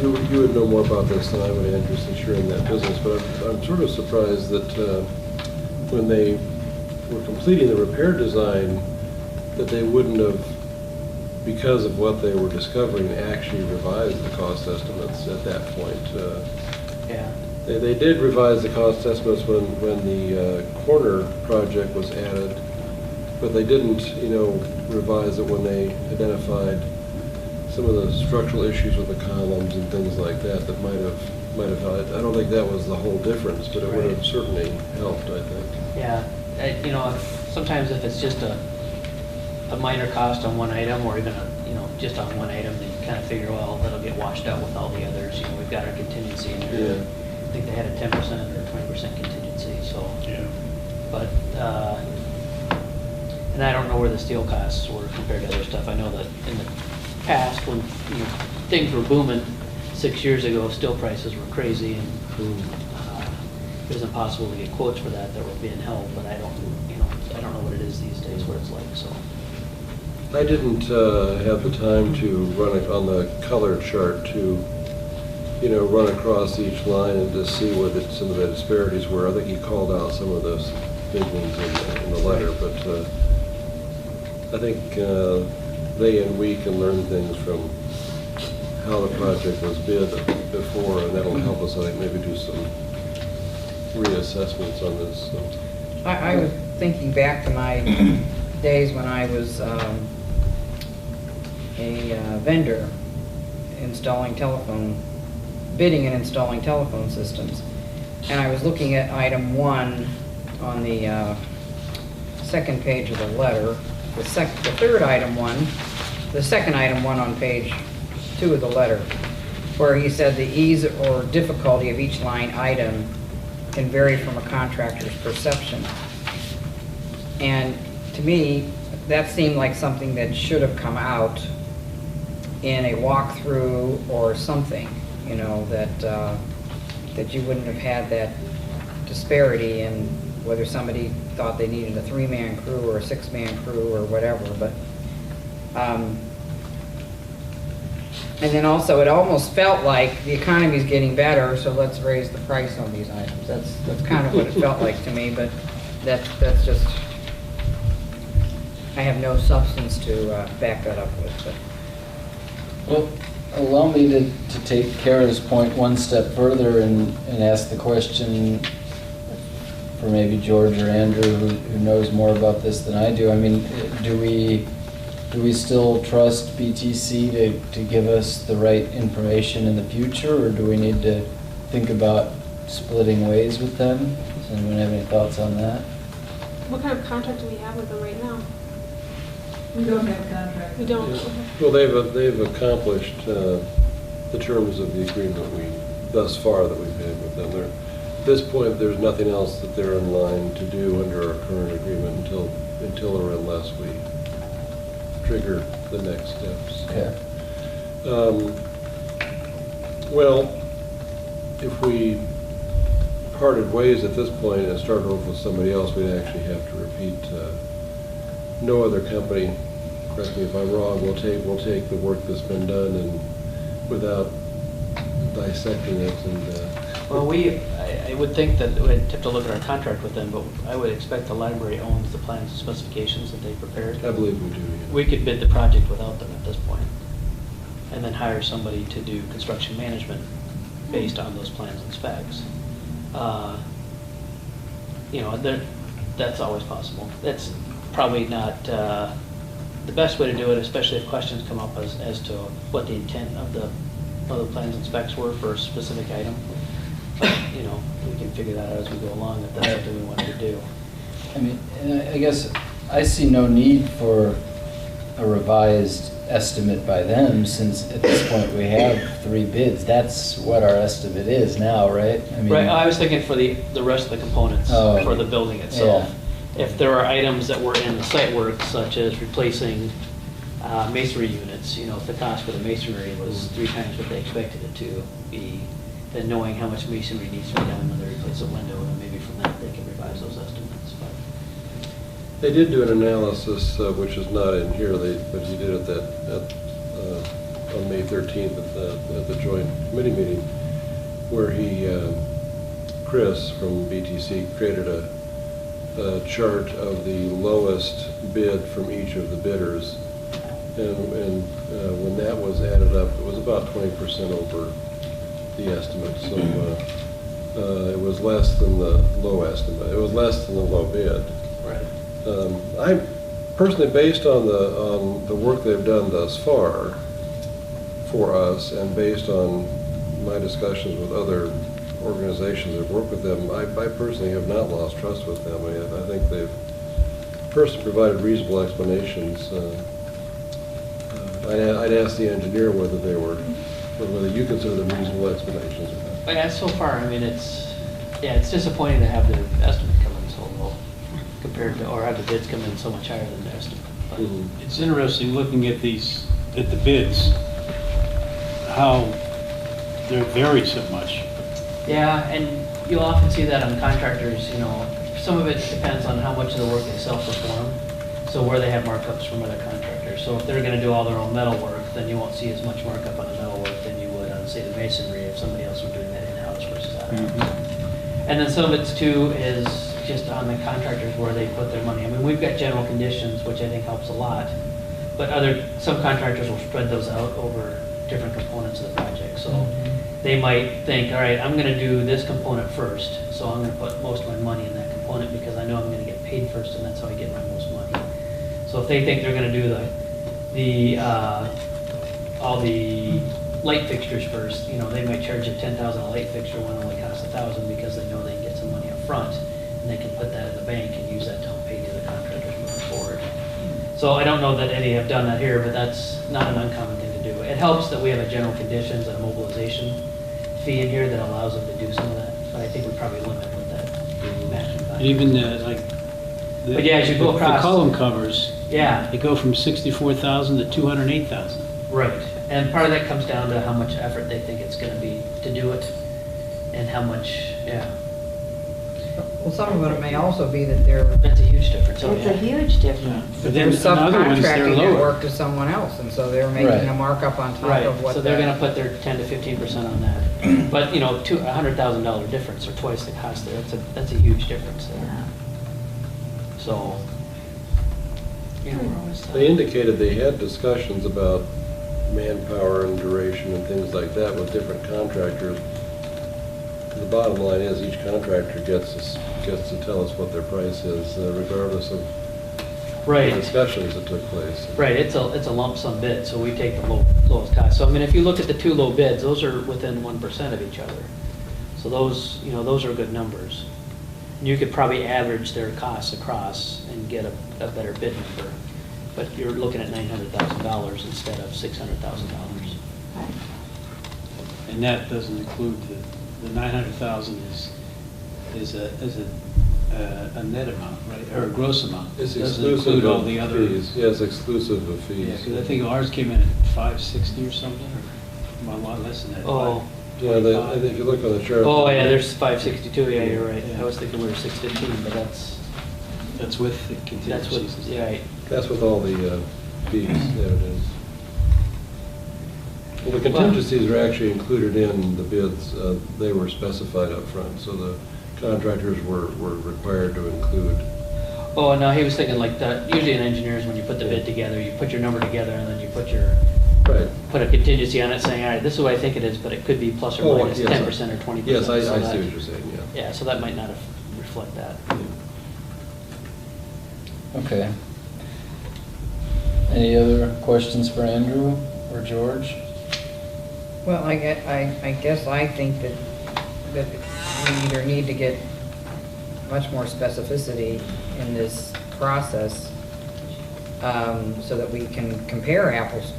you would know more about this than I would, Andrew, since you're in that business, but I'm sort of surprised that when they were completing the repair design, that they wouldn't have, because of what they were discovering, actually revised the cost estimates at that point. Yeah. They did revise the cost estimates when the corner project was added, but they didn't, revise it when they identified some of the structural issues with the columns and things like that might have helped. I don't think that was the whole difference, but it would have certainly helped, I think. Yeah, sometimes if it's just a minor cost on one item, or even just on one item, then you kind of figure, well, that'll get washed out with all the others. We've got our contingency in there. Yeah. I think they had a 10% or 20% contingency, so. Yeah. But, and I don't know where the steel costs were compared to other stuff. I know that in the past, when, things were booming 6 years ago, steel prices were crazy, and it was impossible to get quotes for that were being held, but I don't know what it is these days, what it's like, so. I didn't have the time to run it on the color chart to, run across each line and to see what some of the disparities were. I think he called out some of those big ones in the letter, but I think they and we can learn things from how the project was bid before, and that'll help us, I think, maybe do some reassessments on this. So. I was thinking back to my days when I was a vendor bidding and installing telephone systems. And I was looking at item 1 on the second page of the letter, the third item one, the second item one on page 2 of the letter, where he said the ease or difficulty of each line item can vary from a contractor's perception. And to me, that seemed like something that should have come out in a walkthrough or something, you know, that you wouldn't have had that disparity in whether somebody thought they needed a 3-man crew or a 6-man crew or whatever. But and then also, it almost felt like the economy's getting better, so let's raise the price on these items. That's kind of what it felt like to me, but that's just, I have no substance to back that up with. But. Well, allow me to take Kara's point one step further and ask the question for maybe George or Andrew, who knows more about this than I do. I mean, do we still trust BTC to give us the right information in the future, or do we need to think about splitting ways with them? Does anyone have any thoughts on that? What kind of contract do we have with them right now? We don't have a contract. We don't. Yeah. Okay. Well, they've accomplished the terms of the agreement thus far that we've had with them. At this point, there's nothing else that they're in line to do under our current agreement until or unless we trigger the next steps. Okay. Well, if we parted ways at this point and started over with somebody else, we'd actually have to repeat. No other company, correct me if I'm wrong, will take the work that's been done and without dissecting it and. Well, I would think that we'd have to look at our contract with them, but I would expect the library owns the plans and specifications that they prepared. I believe we do, yeah. We could bid the project without them at this point, and then hire somebody to do construction management based on those plans and specs. You know, that's always possible. That's probably not the best way to do it, especially if questions come up as to what the intent of the plans and specs were for a specific item. But, you know, we can figure that out as we go along, if that's something we wanted to do. I mean, I guess I see no need for a revised estimate by them, since at this point we have 3 bids. That's what our estimate is now, right? I mean, Right, I was thinking for the rest of the components Oh, for the building itself. If there are items that were in the site work, such as replacing masonry units, you know, if the cost for the masonry was 3 times what they expected it to be, then knowing how much masonry needs to be done when they replace a window, and maybe from that they can revise those estimates. But They did do an analysis, which is not in here, but he did it on May 13th at the joint committee meeting, where Chris from BTC created a chart of the lowest bid from each of the bidders. And when that was added up, it was about 20% over the estimate. So it was less than the low estimate. It was less than the low bid. right. I personally, based on the work they've done thus far for us, and based on my discussions with other organizations that work with them, I personally have not lost trust with them. I think they've personally provided reasonable explanations. I'd ask the engineer whether you consider them reasonable explanations or not. But yeah, so far, I mean, it's disappointing to have their estimate come in so low compared to, or have the bids come in so much higher than the estimate. But It's interesting looking at the bids, how they vary so much. Yeah, and you'll often see that on contractors, you know, some of it depends on how much of the work they self-perform, so where they have markups from other contractors. So if they're gonna do all their own metal work, then you won't see as much markup on the metal work than you would on, say, the masonry, if somebody else were doing that in-house versus out-of-house. And then some of it's too is just on the contractors where they put their money. I mean, we've got general conditions, which I think helps a lot, but some contractors will spread those out over different components of the project. So they might think, all right, I'm gonna do this component first, so I'm gonna put most of my money in that component because I know I'm gonna get paid first, and that's how I get my most money. So if they think they're gonna do all the light fixtures first, you know, they might charge you $10,000 a light fixture when it only costs $1,000 because they know they can get some money up front. and they can put that in the bank and use that to help pay the other contractors moving forward. So I don't know that any have done that here, but that's not an uncommon thing to do. It helps that we have a general conditions and a mobilization fee in here that allows them to do some of that, but I think we probably limit what that matching value. Even like, But yeah, as you go across- the column covers, Yeah, they go from 64,000 to 208,000. right. And part of that comes down to how much effort they think it's gonna be to do it, and how much, yeah, Well, some of it may also be that they're that's a huge difference, oh It's a yeah. huge difference. But then they're in other ones, they're subcontracting that lower. work to someone else, and so they're Right. making a markup on top Right, of what. so they're that- gonna put their 10 to 15% on that. But, you know, $100,000 difference, or twice the cost there, that's a huge difference there. Yeah. So, you know, we're always. They indicated they had discussions about manpower and duration and things like that with different contractors. The bottom line is each contractor gets to tell us what their price is, regardless of the Right. discussions that took place. Right, it's a lump sum bid, so we take the lowest cost. So I mean, if you look at the two low bids, those are within 1% of each other. So those, you know, those are good numbers. You could probably average their costs across and get a better bid number. But you're looking at $900,000 instead of $600,000. And that doesn't include the 900,000 is a net amount, right, or a gross amount. It's Doesn't exclusive include all of the other. fees. Yes, exclusive of fees. Yeah, because I think ours came in at 560 or something, or a lot less than that. Oh. Yeah, I think if you look on the chart. Oh, yeah, there's 562, yeah, you're right. Yeah. I was thinking we were 615, but That's with the that's what, contingencies. yeah, right. That's with all the fees, yeah, it is. Well, the contingencies are actually included in the bids. They were specified up front, so the contractors were required to include. Oh, no, he was thinking like that, usually in engineers, when you put the bid together, you put your number together and then you put Right. a contingency on it saying, all right, this is what I think it is, but it could be plus or Oh, minus yes, 10% or 20%. Yes, I so see that- what you're saying, yeah. Yeah, so that might not have reflect that. Okay. Any other questions for Andrew or George? Well, I guess I think that we either need to get much more specificity in this process, so that we can compare apples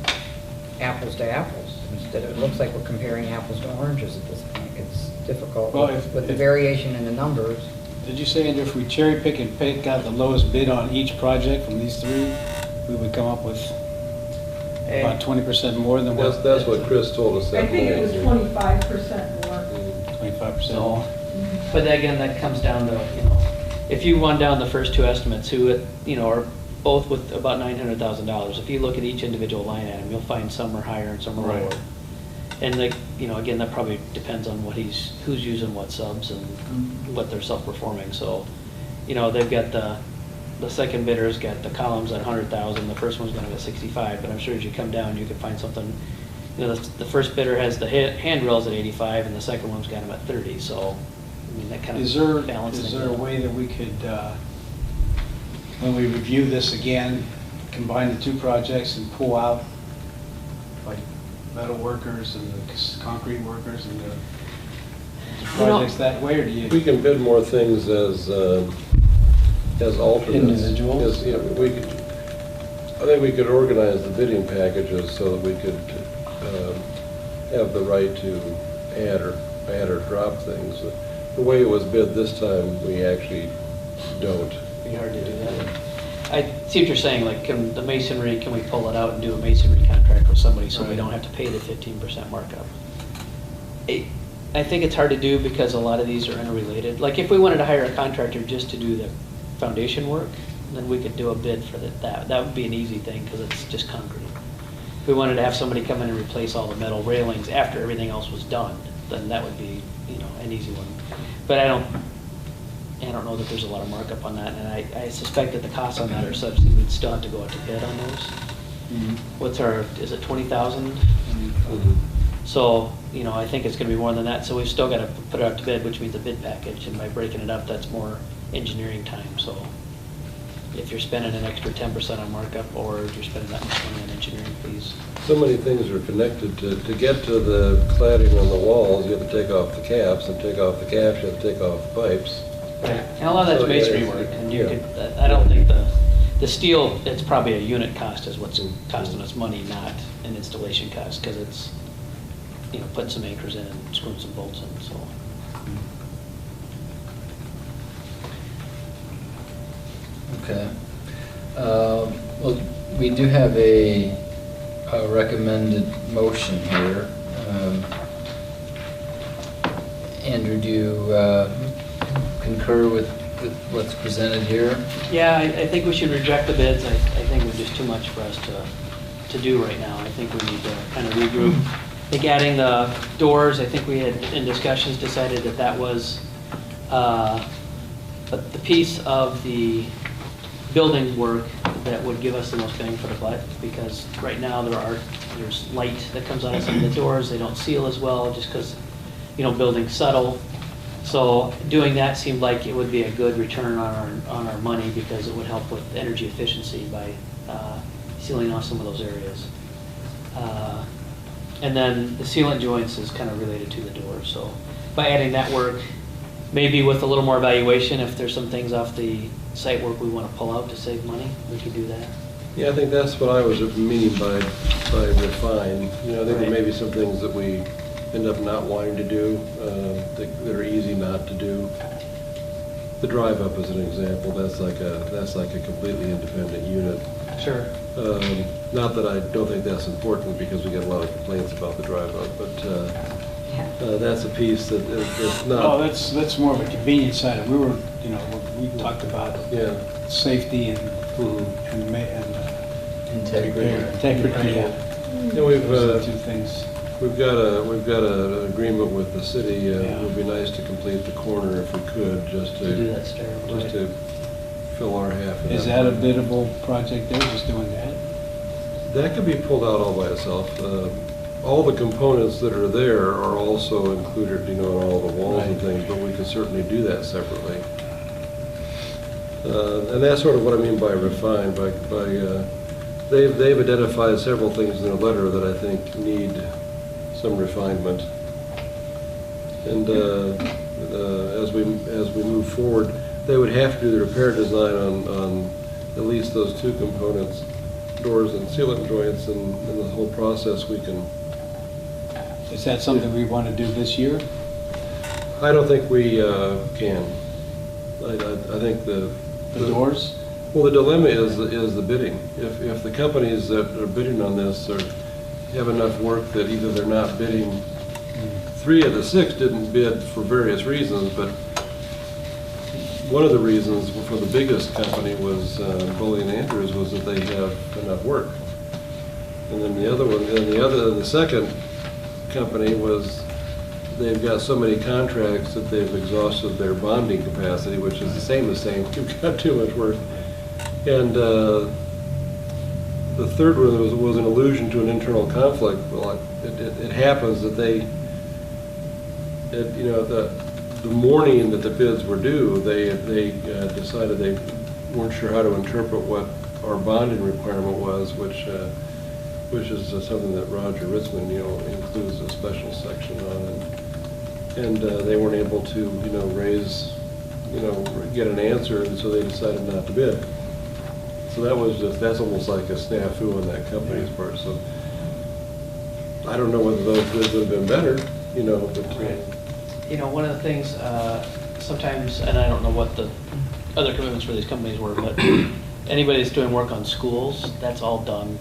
to apples. Instead of, it looks like we're comparing apples to oranges at this point. It's difficult Well, with the variation in the numbers. Did you say, Andrew, if we cherry pick and pick out the lowest bid on each project from these three, we would come up with about 20% more than what? That's what Chris told us that I think it was morning. 25% more. 25% So, more. but again, that comes down to, you know, if you run down the first two estimates, who, you know, are both with about $900,000, if you look at each individual line item, you'll find some are higher and some are Right. lower. And like, you know, again, that probably depends on who's using what subs and what they're self-performing. So, you know, they've got the second bidder's got the columns at 100,000, the first one's gonna be 65, but I'm sure as you come down, you can find something, you know, the first bidder has the handrails at 85 and the second one's got them at 30, so, I mean, that kind Is of balances. there a way that we could, when we review this again, combine the two projects and pull out like metal workers and the concrete workers and the projects that way, or do you? We can bid more things as alternates. Individuals? Yes, yeah, I think we could organize the bidding packages so that we could have the right to add or drop things. The way it was bid this time, we actually don't. Be hard to do that. I see what you're saying, like, can we pull it out and do a masonry contract with somebody so we Right. don't have to pay the 15% markup? I think it's hard to do because a lot of these are interrelated. Like, if we wanted to hire a contractor just to do the foundation work, then we could do a bid for that. That would be an easy thing because it's just concrete. If we wanted to have somebody come in and replace all the metal railings after everything else was done, then that would be, you know, an easy one. But I don't know that there's a lot of markup on that, and I suspect that the costs on that are such that we'd still have to go out to bid on those. Is it 20,000? So, you know, I think it's gonna be more than that, so we've still gotta put it out to bid, which means a bid package, and by breaking it up, that's more engineering time, so if you're spending an extra 10% on markup, or if you're spending that much money on engineering fees. So many things are connected to get to the cladding on the walls, you have to take off the caps, and take off the caps, you have to take off the pipes. Right, and a lot of that's So, yeah, masonry it's- work, and you yeah. could, I don't think the steel, it's probably a unit cost is what's costing us money, not an installation cost, because it's, you know, putting some anchors in and screwing some bolts in, so. Okay. Well, we do have a recommended motion here. Andrew, do you concur with what's presented here? Yeah, I think we should reject the bids. I think it's just too much for us to do right now. I think we need to kind of regroup. I think adding the doors, I think we had in discussions decided that that was the piece of the building work that would give us the most bang for the buck, because right now there's light that comes out of some of the doors. They don't seal as well just because, you know, building's subtle. So doing that seemed like it would be a good return on our money, because it would help with energy efficiency by sealing off some of those areas. And then the sealant joints is kind of related to the doors. So by adding that work, maybe with a little more evaluation, if there's some things off the site work we want to pull out to save money, we could do that. Yeah, I think that's what I was meaning by refine. You know, I think Right. there may be some things that we end up not wanting to do, that are easy not to do. The drive up is an example. That's like a completely independent unit. Sure. Not that I don't think that's important, because we get a lot of complaints about the drive up, but that's a piece that is not. Oh, that's more of a convenience side. We were, you know, we talked about Yeah. safety and Integrity. repair. Integrity, yeah. Yeah, we've, Those are the two things. We've got an agreement with the city. Yeah. It would be nice to complete the corner if we could, just To do to, that stair. just to fill our half of that. Is that a biddable project there, just doing that? That could be pulled out all by itself. All the components that are there are also included, you know, in all the walls and Right. things, but we could certainly do that separately. And that's sort of what I mean by refine, they've identified several things in their letter that I think need some refinement. And as we move forward, they would have to do the repair design on at least those two components, doors and sealant joints, and in the whole process we can. Is that something we want to do this year? I don't think we can. I think The doors? well, the dilemma is the bidding. If the companies that are bidding on this have enough work that either they're not bidding, 3 of the 6 didn't bid for various reasons, but one of the reasons for the biggest company was Bully and Andrews, was that they have enough work. And then the second company was they've got so many contracts that they've exhausted their bonding capacity, which is the same as saying you've got too much work. And the third one was an allusion to an internal conflict. Well, it happens that the morning that the bids were due, they decided they weren't sure how to interpret what our bonding requirement was, which is something that Roger Ritzman, includes a special section on, and they weren't able to, get an answer, and so they decided not to bid. So that's almost like a snafu on that company's part. So I don't know whether those bids would have been better, but. Right. One of the things, sometimes, and I don't know what the other commitments for these companies were, but anybody that's doing work on schools, that's all done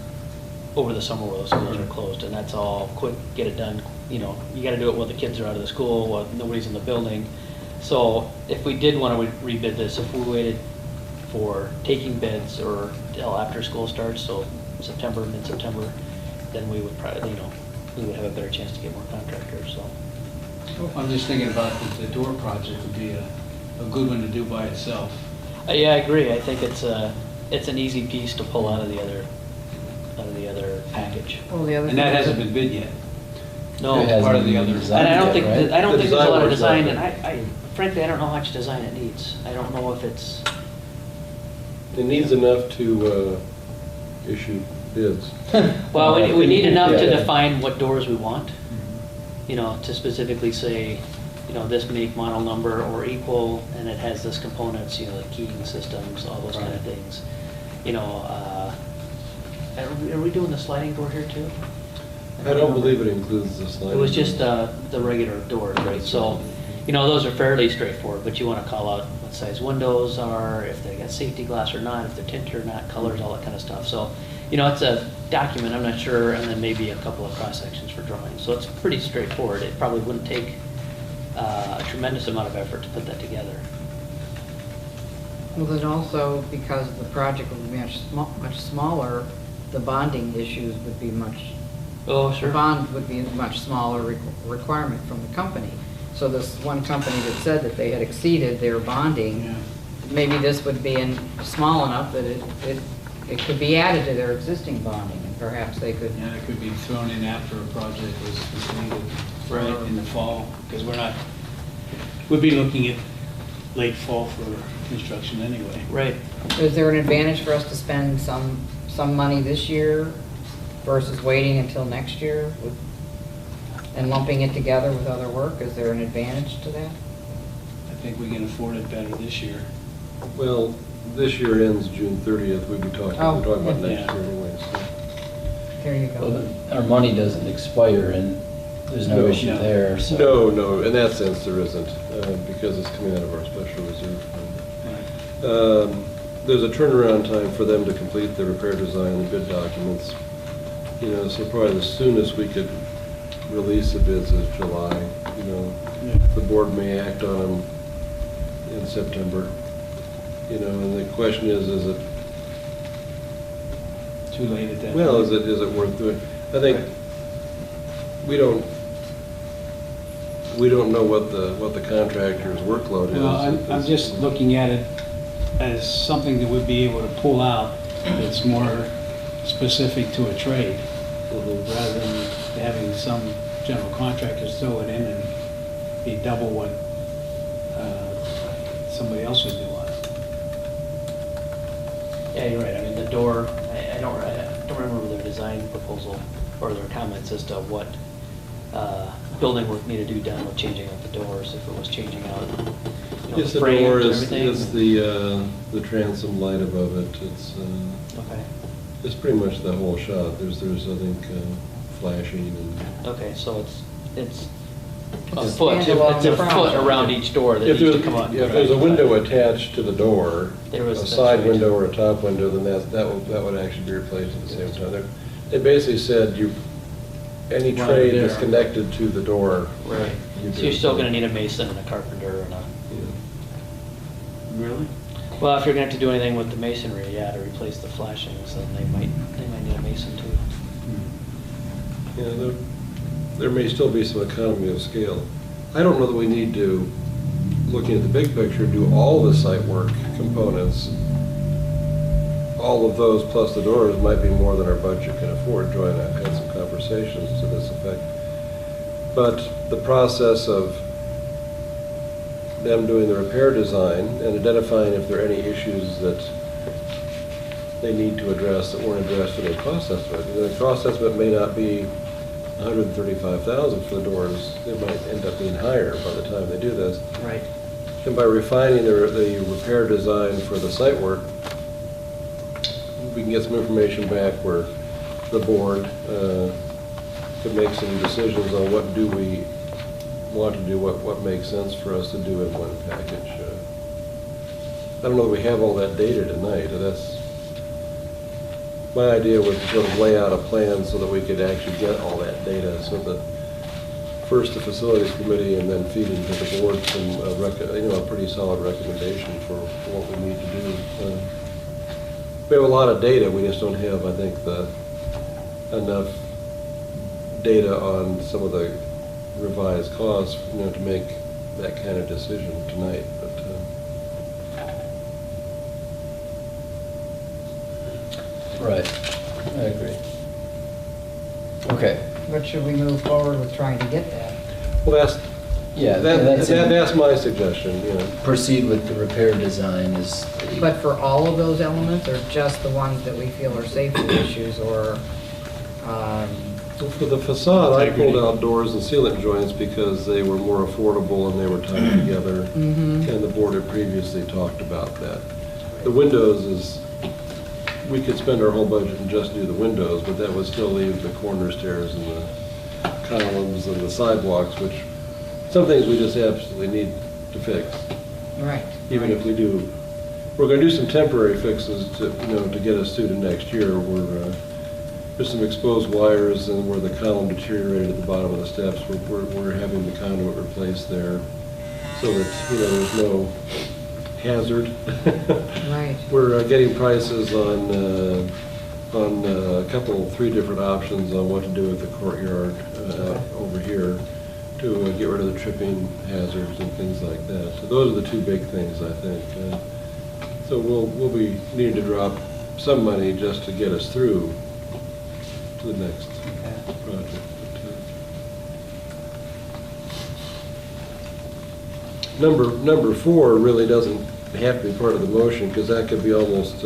over the summer while the schools are closed, and that's all quick, get it done. You gotta do it while the kids are out of the school, while nobody's in the building. So if we did want to rebid this, if we waited for taking bids or till after school starts, so September, mid-September, then we would probably, we would have a better chance to get more contractors, so. I'm just thinking about the door project would be a good one to do by itself. Yeah, I agree. I think it's an easy piece to pull out of the other package. Well, the other And thing that is- hasn't been bid yet. No, It hasn't part of the been other- designed and I don't yet, think right? I don't The think there's a lot of design design, works and I frankly I don't know how much design it needs. I don't know if it's. It needs enough to issue bids. Well, we need enough to Yeah. define what doors we want. To specifically say, you know, this make, model number or equal, and it has this components, you know, like keying systems, all those kind of things. You know, are we doing the sliding door here too? I don't believe it includes the sliding. It was just door. the regular doors, right? So, you know, those are fairly straightforward, but you want to call out what size windows are, if they got safety glass or not, if they're tinted or not, colors, all that kind of stuff. So, you know, it's a document, I'm not sure, and then maybe a couple of cross sections for drawing. So it's pretty straightforward. It probably wouldn't take a tremendous amount of effort to put that together. Well, then also, because the project would be much smaller, the bonding issues would be much, Oh, the sure. bond would be a much smaller requirement from the company. So this one company that said that they had exceeded their bonding, Yeah. maybe this would be small enough that it could be added to their existing bonding, and perhaps they could. And it could be thrown in after a project was completed. Right. In the fall, because we'd be looking at late fall for construction anyway. Right. Is there an advantage for us to spend some money this year versus waiting until next year and lumping it together with other work? Is there an advantage to that? I think we can afford it better this year. Well, this year ends June 30th. We're talking about next Yeah. year anyway. So. There you Well, go. our money doesn't expire and there's no No. issue No. there, so. No, in that sense there isn't, because it's coming out of our special reserve fund. There's a turnaround time for them to complete the repair design and the bid documents. You know, so probably the soonest we could release the bids is July. You know, Yeah. the board may act on them in September. You know, and the question is it, Too late at that well, point. is it worth doing? I think we don't know what the contractor's workload is. Well, I'm just looking at it as something that we'd be able to pull out that's more specific to a trade, Mhm. rather than having some general contractors throw it in and be double what somebody else would do on it. Yeah, you're right. I mean, the door, I don't remember their design proposal or their comments as to what building work needed to be done with changing out the doors, if it was changing out, you know, Yes, the the frames door and is everything. the transom light above it. Okay, It's pretty much the whole shot. There's I think, flashing and. okay, so it's a It's a foot, standalone it's a foot project. around each door that If needs to come out. there's a window attached to the door, There was- a that's side right. window or a top window, then that would actually be replaced at the same time. They basically said any Right trade there. that's connected to the door. Right, you so do. you're still gonna need a mason and a carpenter and a, Yeah. Really? well, if you're gonna have to do anything with the masonry, yeah, to replace the flashings, then they might need a mason too. Yeah, there may still be some economy of scale. I don't know that we need to, looking at the big picture, do all the site work components. All of those plus the doors might be more than our budget can afford. Joy and I have had some conversations to this effect. But the process of them doing the repair design and identifying if there are any issues that they need to address that weren't addressed in the cost estimate. The cost estimate may not be $135,000 for the doors. It might end up being higher by the time they do this. Right. And by refining the repair design for the site work, we can get some information back where the board could make some decisions on what do we want to do, what makes sense for us to do in one package. I don't know that we have all that data tonight. That's my idea, was to sort of lay out a plan so that we could actually get all that data, so that first the facilities committee and then feed into the board some, a pretty solid recommendation for what we need to do. We have a lot of data, we just don't have, I think, enough data on some of the revised costs, to make that kind of decision tonight. But Right, I agree. Okay, But should we move forward with trying to get that? well, yeah, that's my suggestion. proceed with the repair design is. But for all of those elements, or just the ones that we feel are safety issues, or Well, for the facade, I pulled out doors and sealant joints because they were more affordable and they were tied together. Mhm. And the board had previously talked about that. The windows is, we could spend our whole budget and just do the windows, but that would still leave the corner stairs and the columns and the sidewalks, which, some things we just absolutely need to fix. Right. Even if we do, we're gonna do some temporary fixes to, to get us through to next year. There's some exposed wires and where the column deteriorated at the bottom of the steps. We're having the conduit replaced there so that, there's no hazard. Right. We're getting prices on three different options on what to do with the courtyard over here to get rid of the tripping hazards and things like that. So those are the two big things, I think. So we'll be needing to drop some money just to get us through to the next project. Number 4 really doesn't have to be part of the motion, because that could be almost,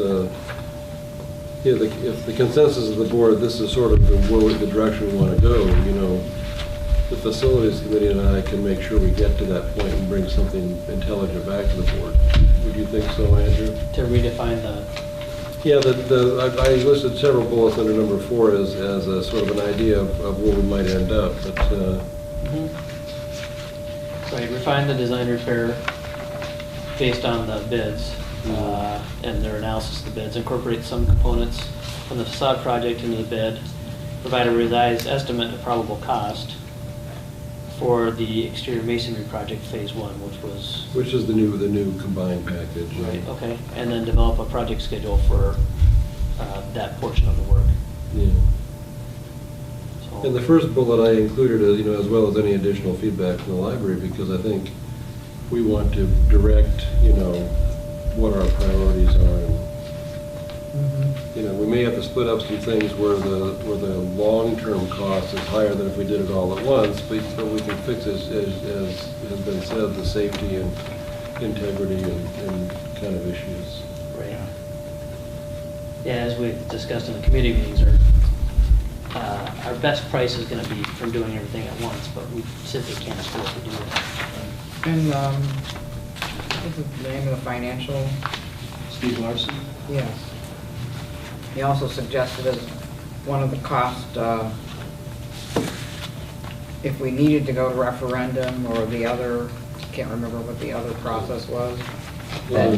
if the consensus of the board, this is sort of the direction we want to go, the facilities committee and I can make sure we get to that point and bring something intelligent back to the board. Would you think so, Andrew? To redefine the, Yeah, I listed several bullets under number 4 as a sort of an idea of where we might end up, but, right, refine the design repair based on the bids and their analysis of the bids, incorporate some components from the facade project into the bid, provide a revised estimate of probable cost for the exterior masonry project phase 1, which is the new combined package. Right, okay, and then develop a project schedule for that portion of the work. Yeah. So- And the first bullet I included, as well as any additional feedback from the library, because I think we want to direct, what our priorities are. And, we may have to split up some things where the long-term cost is higher than if we did it all at once, but we can fix, as has been said, the safety and integrity and kind of issues. Right. Yeah, as we've discussed in the committee meetings, our best price is going to be from doing everything at once, but we simply can't afford to do that. And, what's the name of the financial? Steve Larson? Yes. He also suggested as one of the cost, if we needed to go to referendum or the other, can't remember what the other process was. That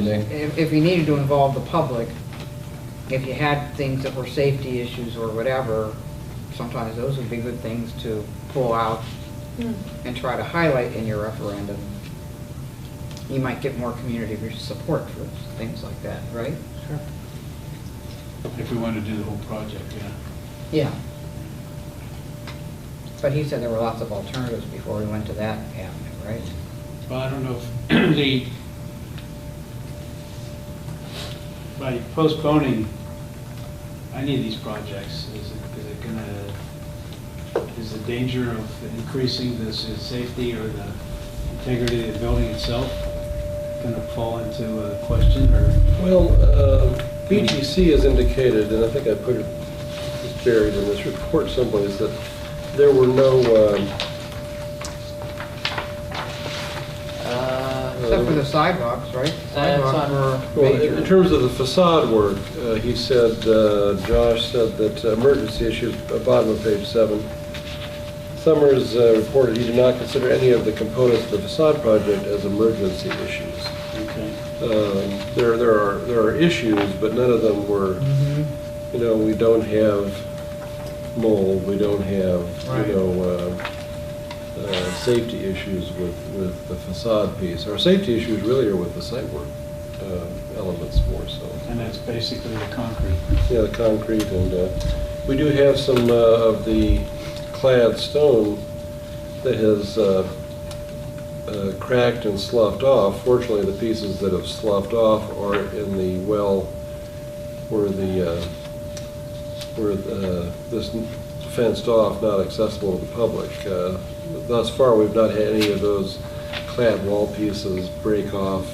if you needed to involve the public, if you had things that were safety issues or whatever, sometimes those would be good things to pull out and try to highlight in your referendum. You might get more community support for things like that, right? Sure. If we wanted to do the whole project, yeah. Yeah. But he said there were lots of alternatives before we went to that avenue, right? Well, I don't know if by postponing any of these projects, is the danger of increasing the safety or the integrity of the building itself going to fall into question, or? Well, BGC has indicated, and I think I put it's buried in this report someplace, that there were no Except for the sidewalks, right? That's Sidewalks on- were well, major. in terms of the facade work, he said, Josh said that emergency issues, bottom of page 7. Summers reported he did not consider any of the components of the facade project as emergency issues. Okay. There are issues, but none of them were, we don't have mold, we don't have, Right. safety issues with the facade piece. Our safety issues really are with the site work elements more so. And that's basically the concrete. Yeah, the concrete, and we do have some of the clad stone that has cracked and sloughed off. Fortunately, the pieces that have sloughed off are in the well where this fenced off, not accessible to the public. Thus far, we've not had any of those clad wall pieces break off,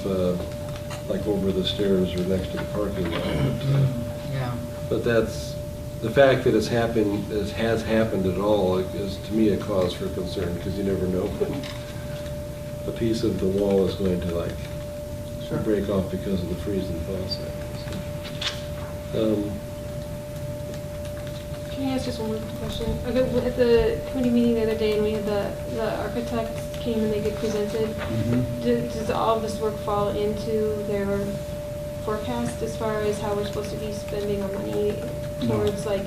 like over the stairs or next to the parking lot. Yeah. But that's the fact that it's happened, it has happened at all is to me a cause for concern, because you never know when a piece of the wall is going to like break off because of the freeze and thaw cycle. Can I ask just one more question? Okay, at the committee meeting the other day, and we had the architects came and they get presented. Does all of this work fall into their forecast as far as how we're supposed to be spending our money towards like,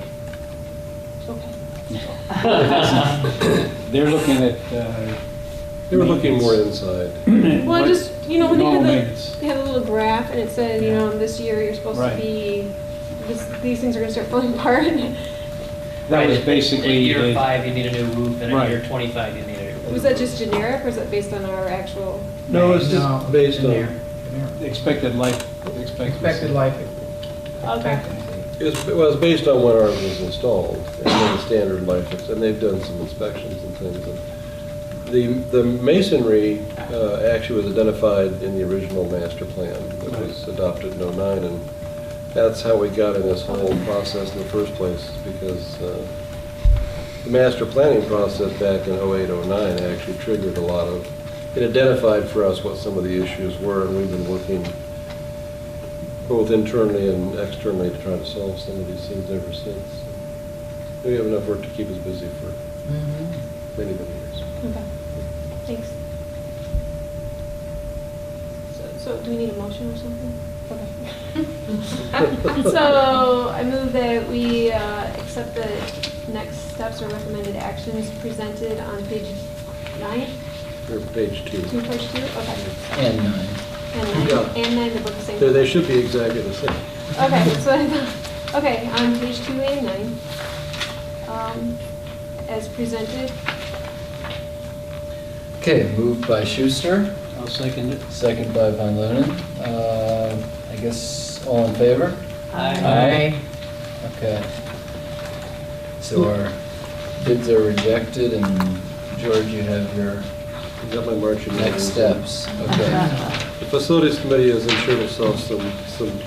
okay. They're looking at, They were looking more inside. Well, just, you know, when Normal they maintenance. had a little graph and it said, you know, this year you're supposed to Right. be, these things are gonna start falling apart. that was In basically. year the- 5, you need a new roof, and in Right. year 25, you need a new roof. Was that just generic or is that based on our actual? No, it's just based on, Expected life expectancy. Expected life Okay. expectancy. it was based on when ours was installed, and then the standard life, and they've done some inspections and things. And the masonry actually was identified in the original master plan that was adopted in '09, and that's how we got in this whole process in the first place, because the master planning process back in '08, '09 actually triggered a lot of, it identified for us what some of the issues were, and we've been working both internally and externally to try to solve some of these things ever since. We have enough work to keep us busy for many, many years. Okay, thanks. So do we need a motion or something? Okay. So I move that we accept the next steps or recommended actions presented on page 9? Or page 2. Page 2, okay. And 9. And 9, Yeah. and 9, they're both the same. They should be exactly the same. Okay, so I thought, okay, on page 2 and 9, as presented. Okay, moved by Schuster, I'll second it. second by Von Lunen. I guess all in favor? Aye. Okay. So our bids are rejected, and George, you have your You got my marching next orders. steps. Okay. The facilities committee has insured itself some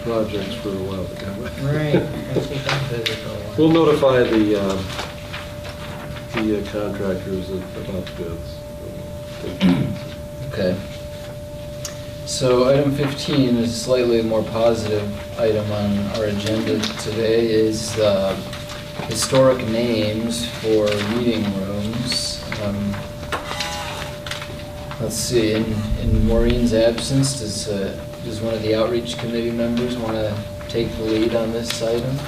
projects for a while to come. Right. Let's keep that busy for a while. We'll notify the contractors about the bids. Okay. So item 15 is a slightly more positive item on our agenda today, is historic names for meeting rooms. Let's see, in Maureen's absence, does one of the outreach committee members want to take the lead on this item?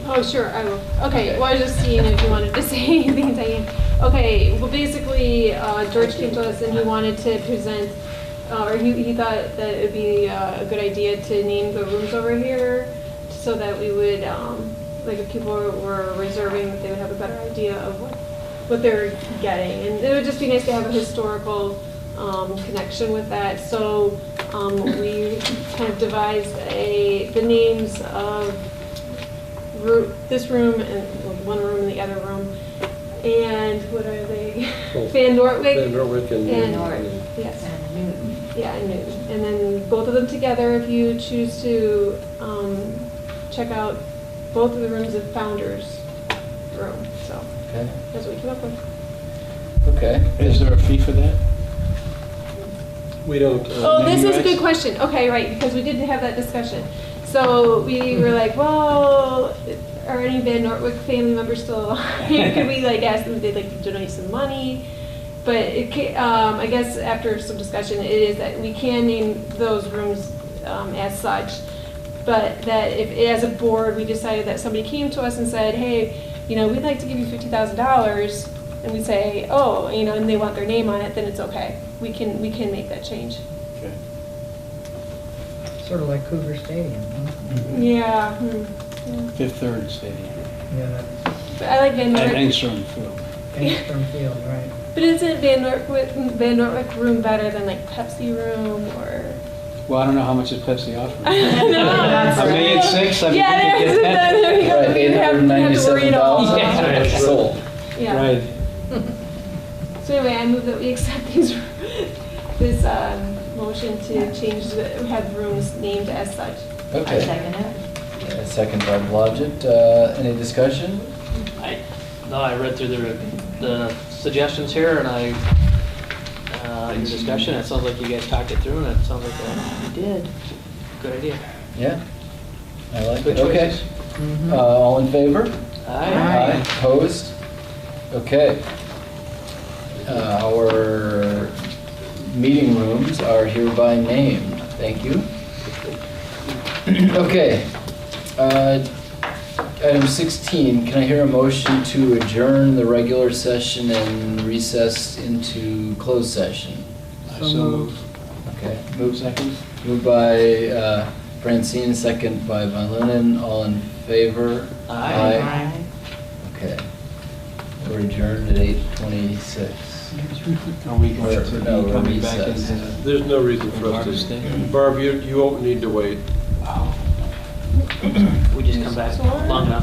Oh, sure, I will. Okay, well, I was just seeing if you wanted to say anything, Diane. Okay, well, basically, George came to us and he wanted to present, or he thought that it would be a good idea to name the rooms over here so that we would, like if people were reserving, that they would have a better idea of what they're getting. And it would just be nice to have a historical connection with that. So we kind of devised the names of this room and one room and the other room. And what are they? Oh, Van Nortwick? Van Nortwick and Yes. And Newton. Yeah, and Newton. And then both of them together, if you choose to check out both of the rooms of Founder's room. So Okay. that's what we came up with. Okay. Is there a fee for that? we don't. Oh, this is a rights? good question. Okay, right, because we did have that discussion. So we were like, well, are any Van Nortwick family members still alive? Could we like ask them if they'd like to donate some money? But I guess after some discussion, it is that we can name those rooms as such, but that if, as a board, we decided that somebody came to us and said, hey, you know, we'd like to give you $50,000, and we say, oh, you know, and they want their name on it, then it's okay. We can make that change. Okay. Sort of like Cougar Stadium, huh? Yeah. Yeah. Fifth Third Stadium. Yeah, that's But I like Van At Nortwick. Engstrom Field. Angstrom Field, right. But isn't Van Nortwick room better than like Pepsi room or? Well, I don't know how much is Pepsi offering. No, $1.6 million? I mean, Yeah, we could get that. there you go. Right, You have to worry it all. $897 sold. Yeah. Right. So anyway, I move that we accept this motion to change have rooms named as such. I Okay. second it. Second by Blodgett. Any discussion? I read through the suggestions here and your discussion, it sounds like you guys talked it through and it sounds like you did. Good idea. Yeah, I like Good it. Okay. choices. All in favor? Aye. Opposed? Okay. Our meeting rooms are hereby named. Thank you. Okay. Item 16, can I hear a motion to adjourn the regular session and recess into closed session? So moved. Okay. Second? Moved by Francine, second by Von Lunen. All in favor? Aye. Okay. We're adjourned at 8:26. Are we going to No, be we're coming back recessed. into? There's no reason for us Barbara's to, thing? Barb, you won't need to wait. We just come back long enough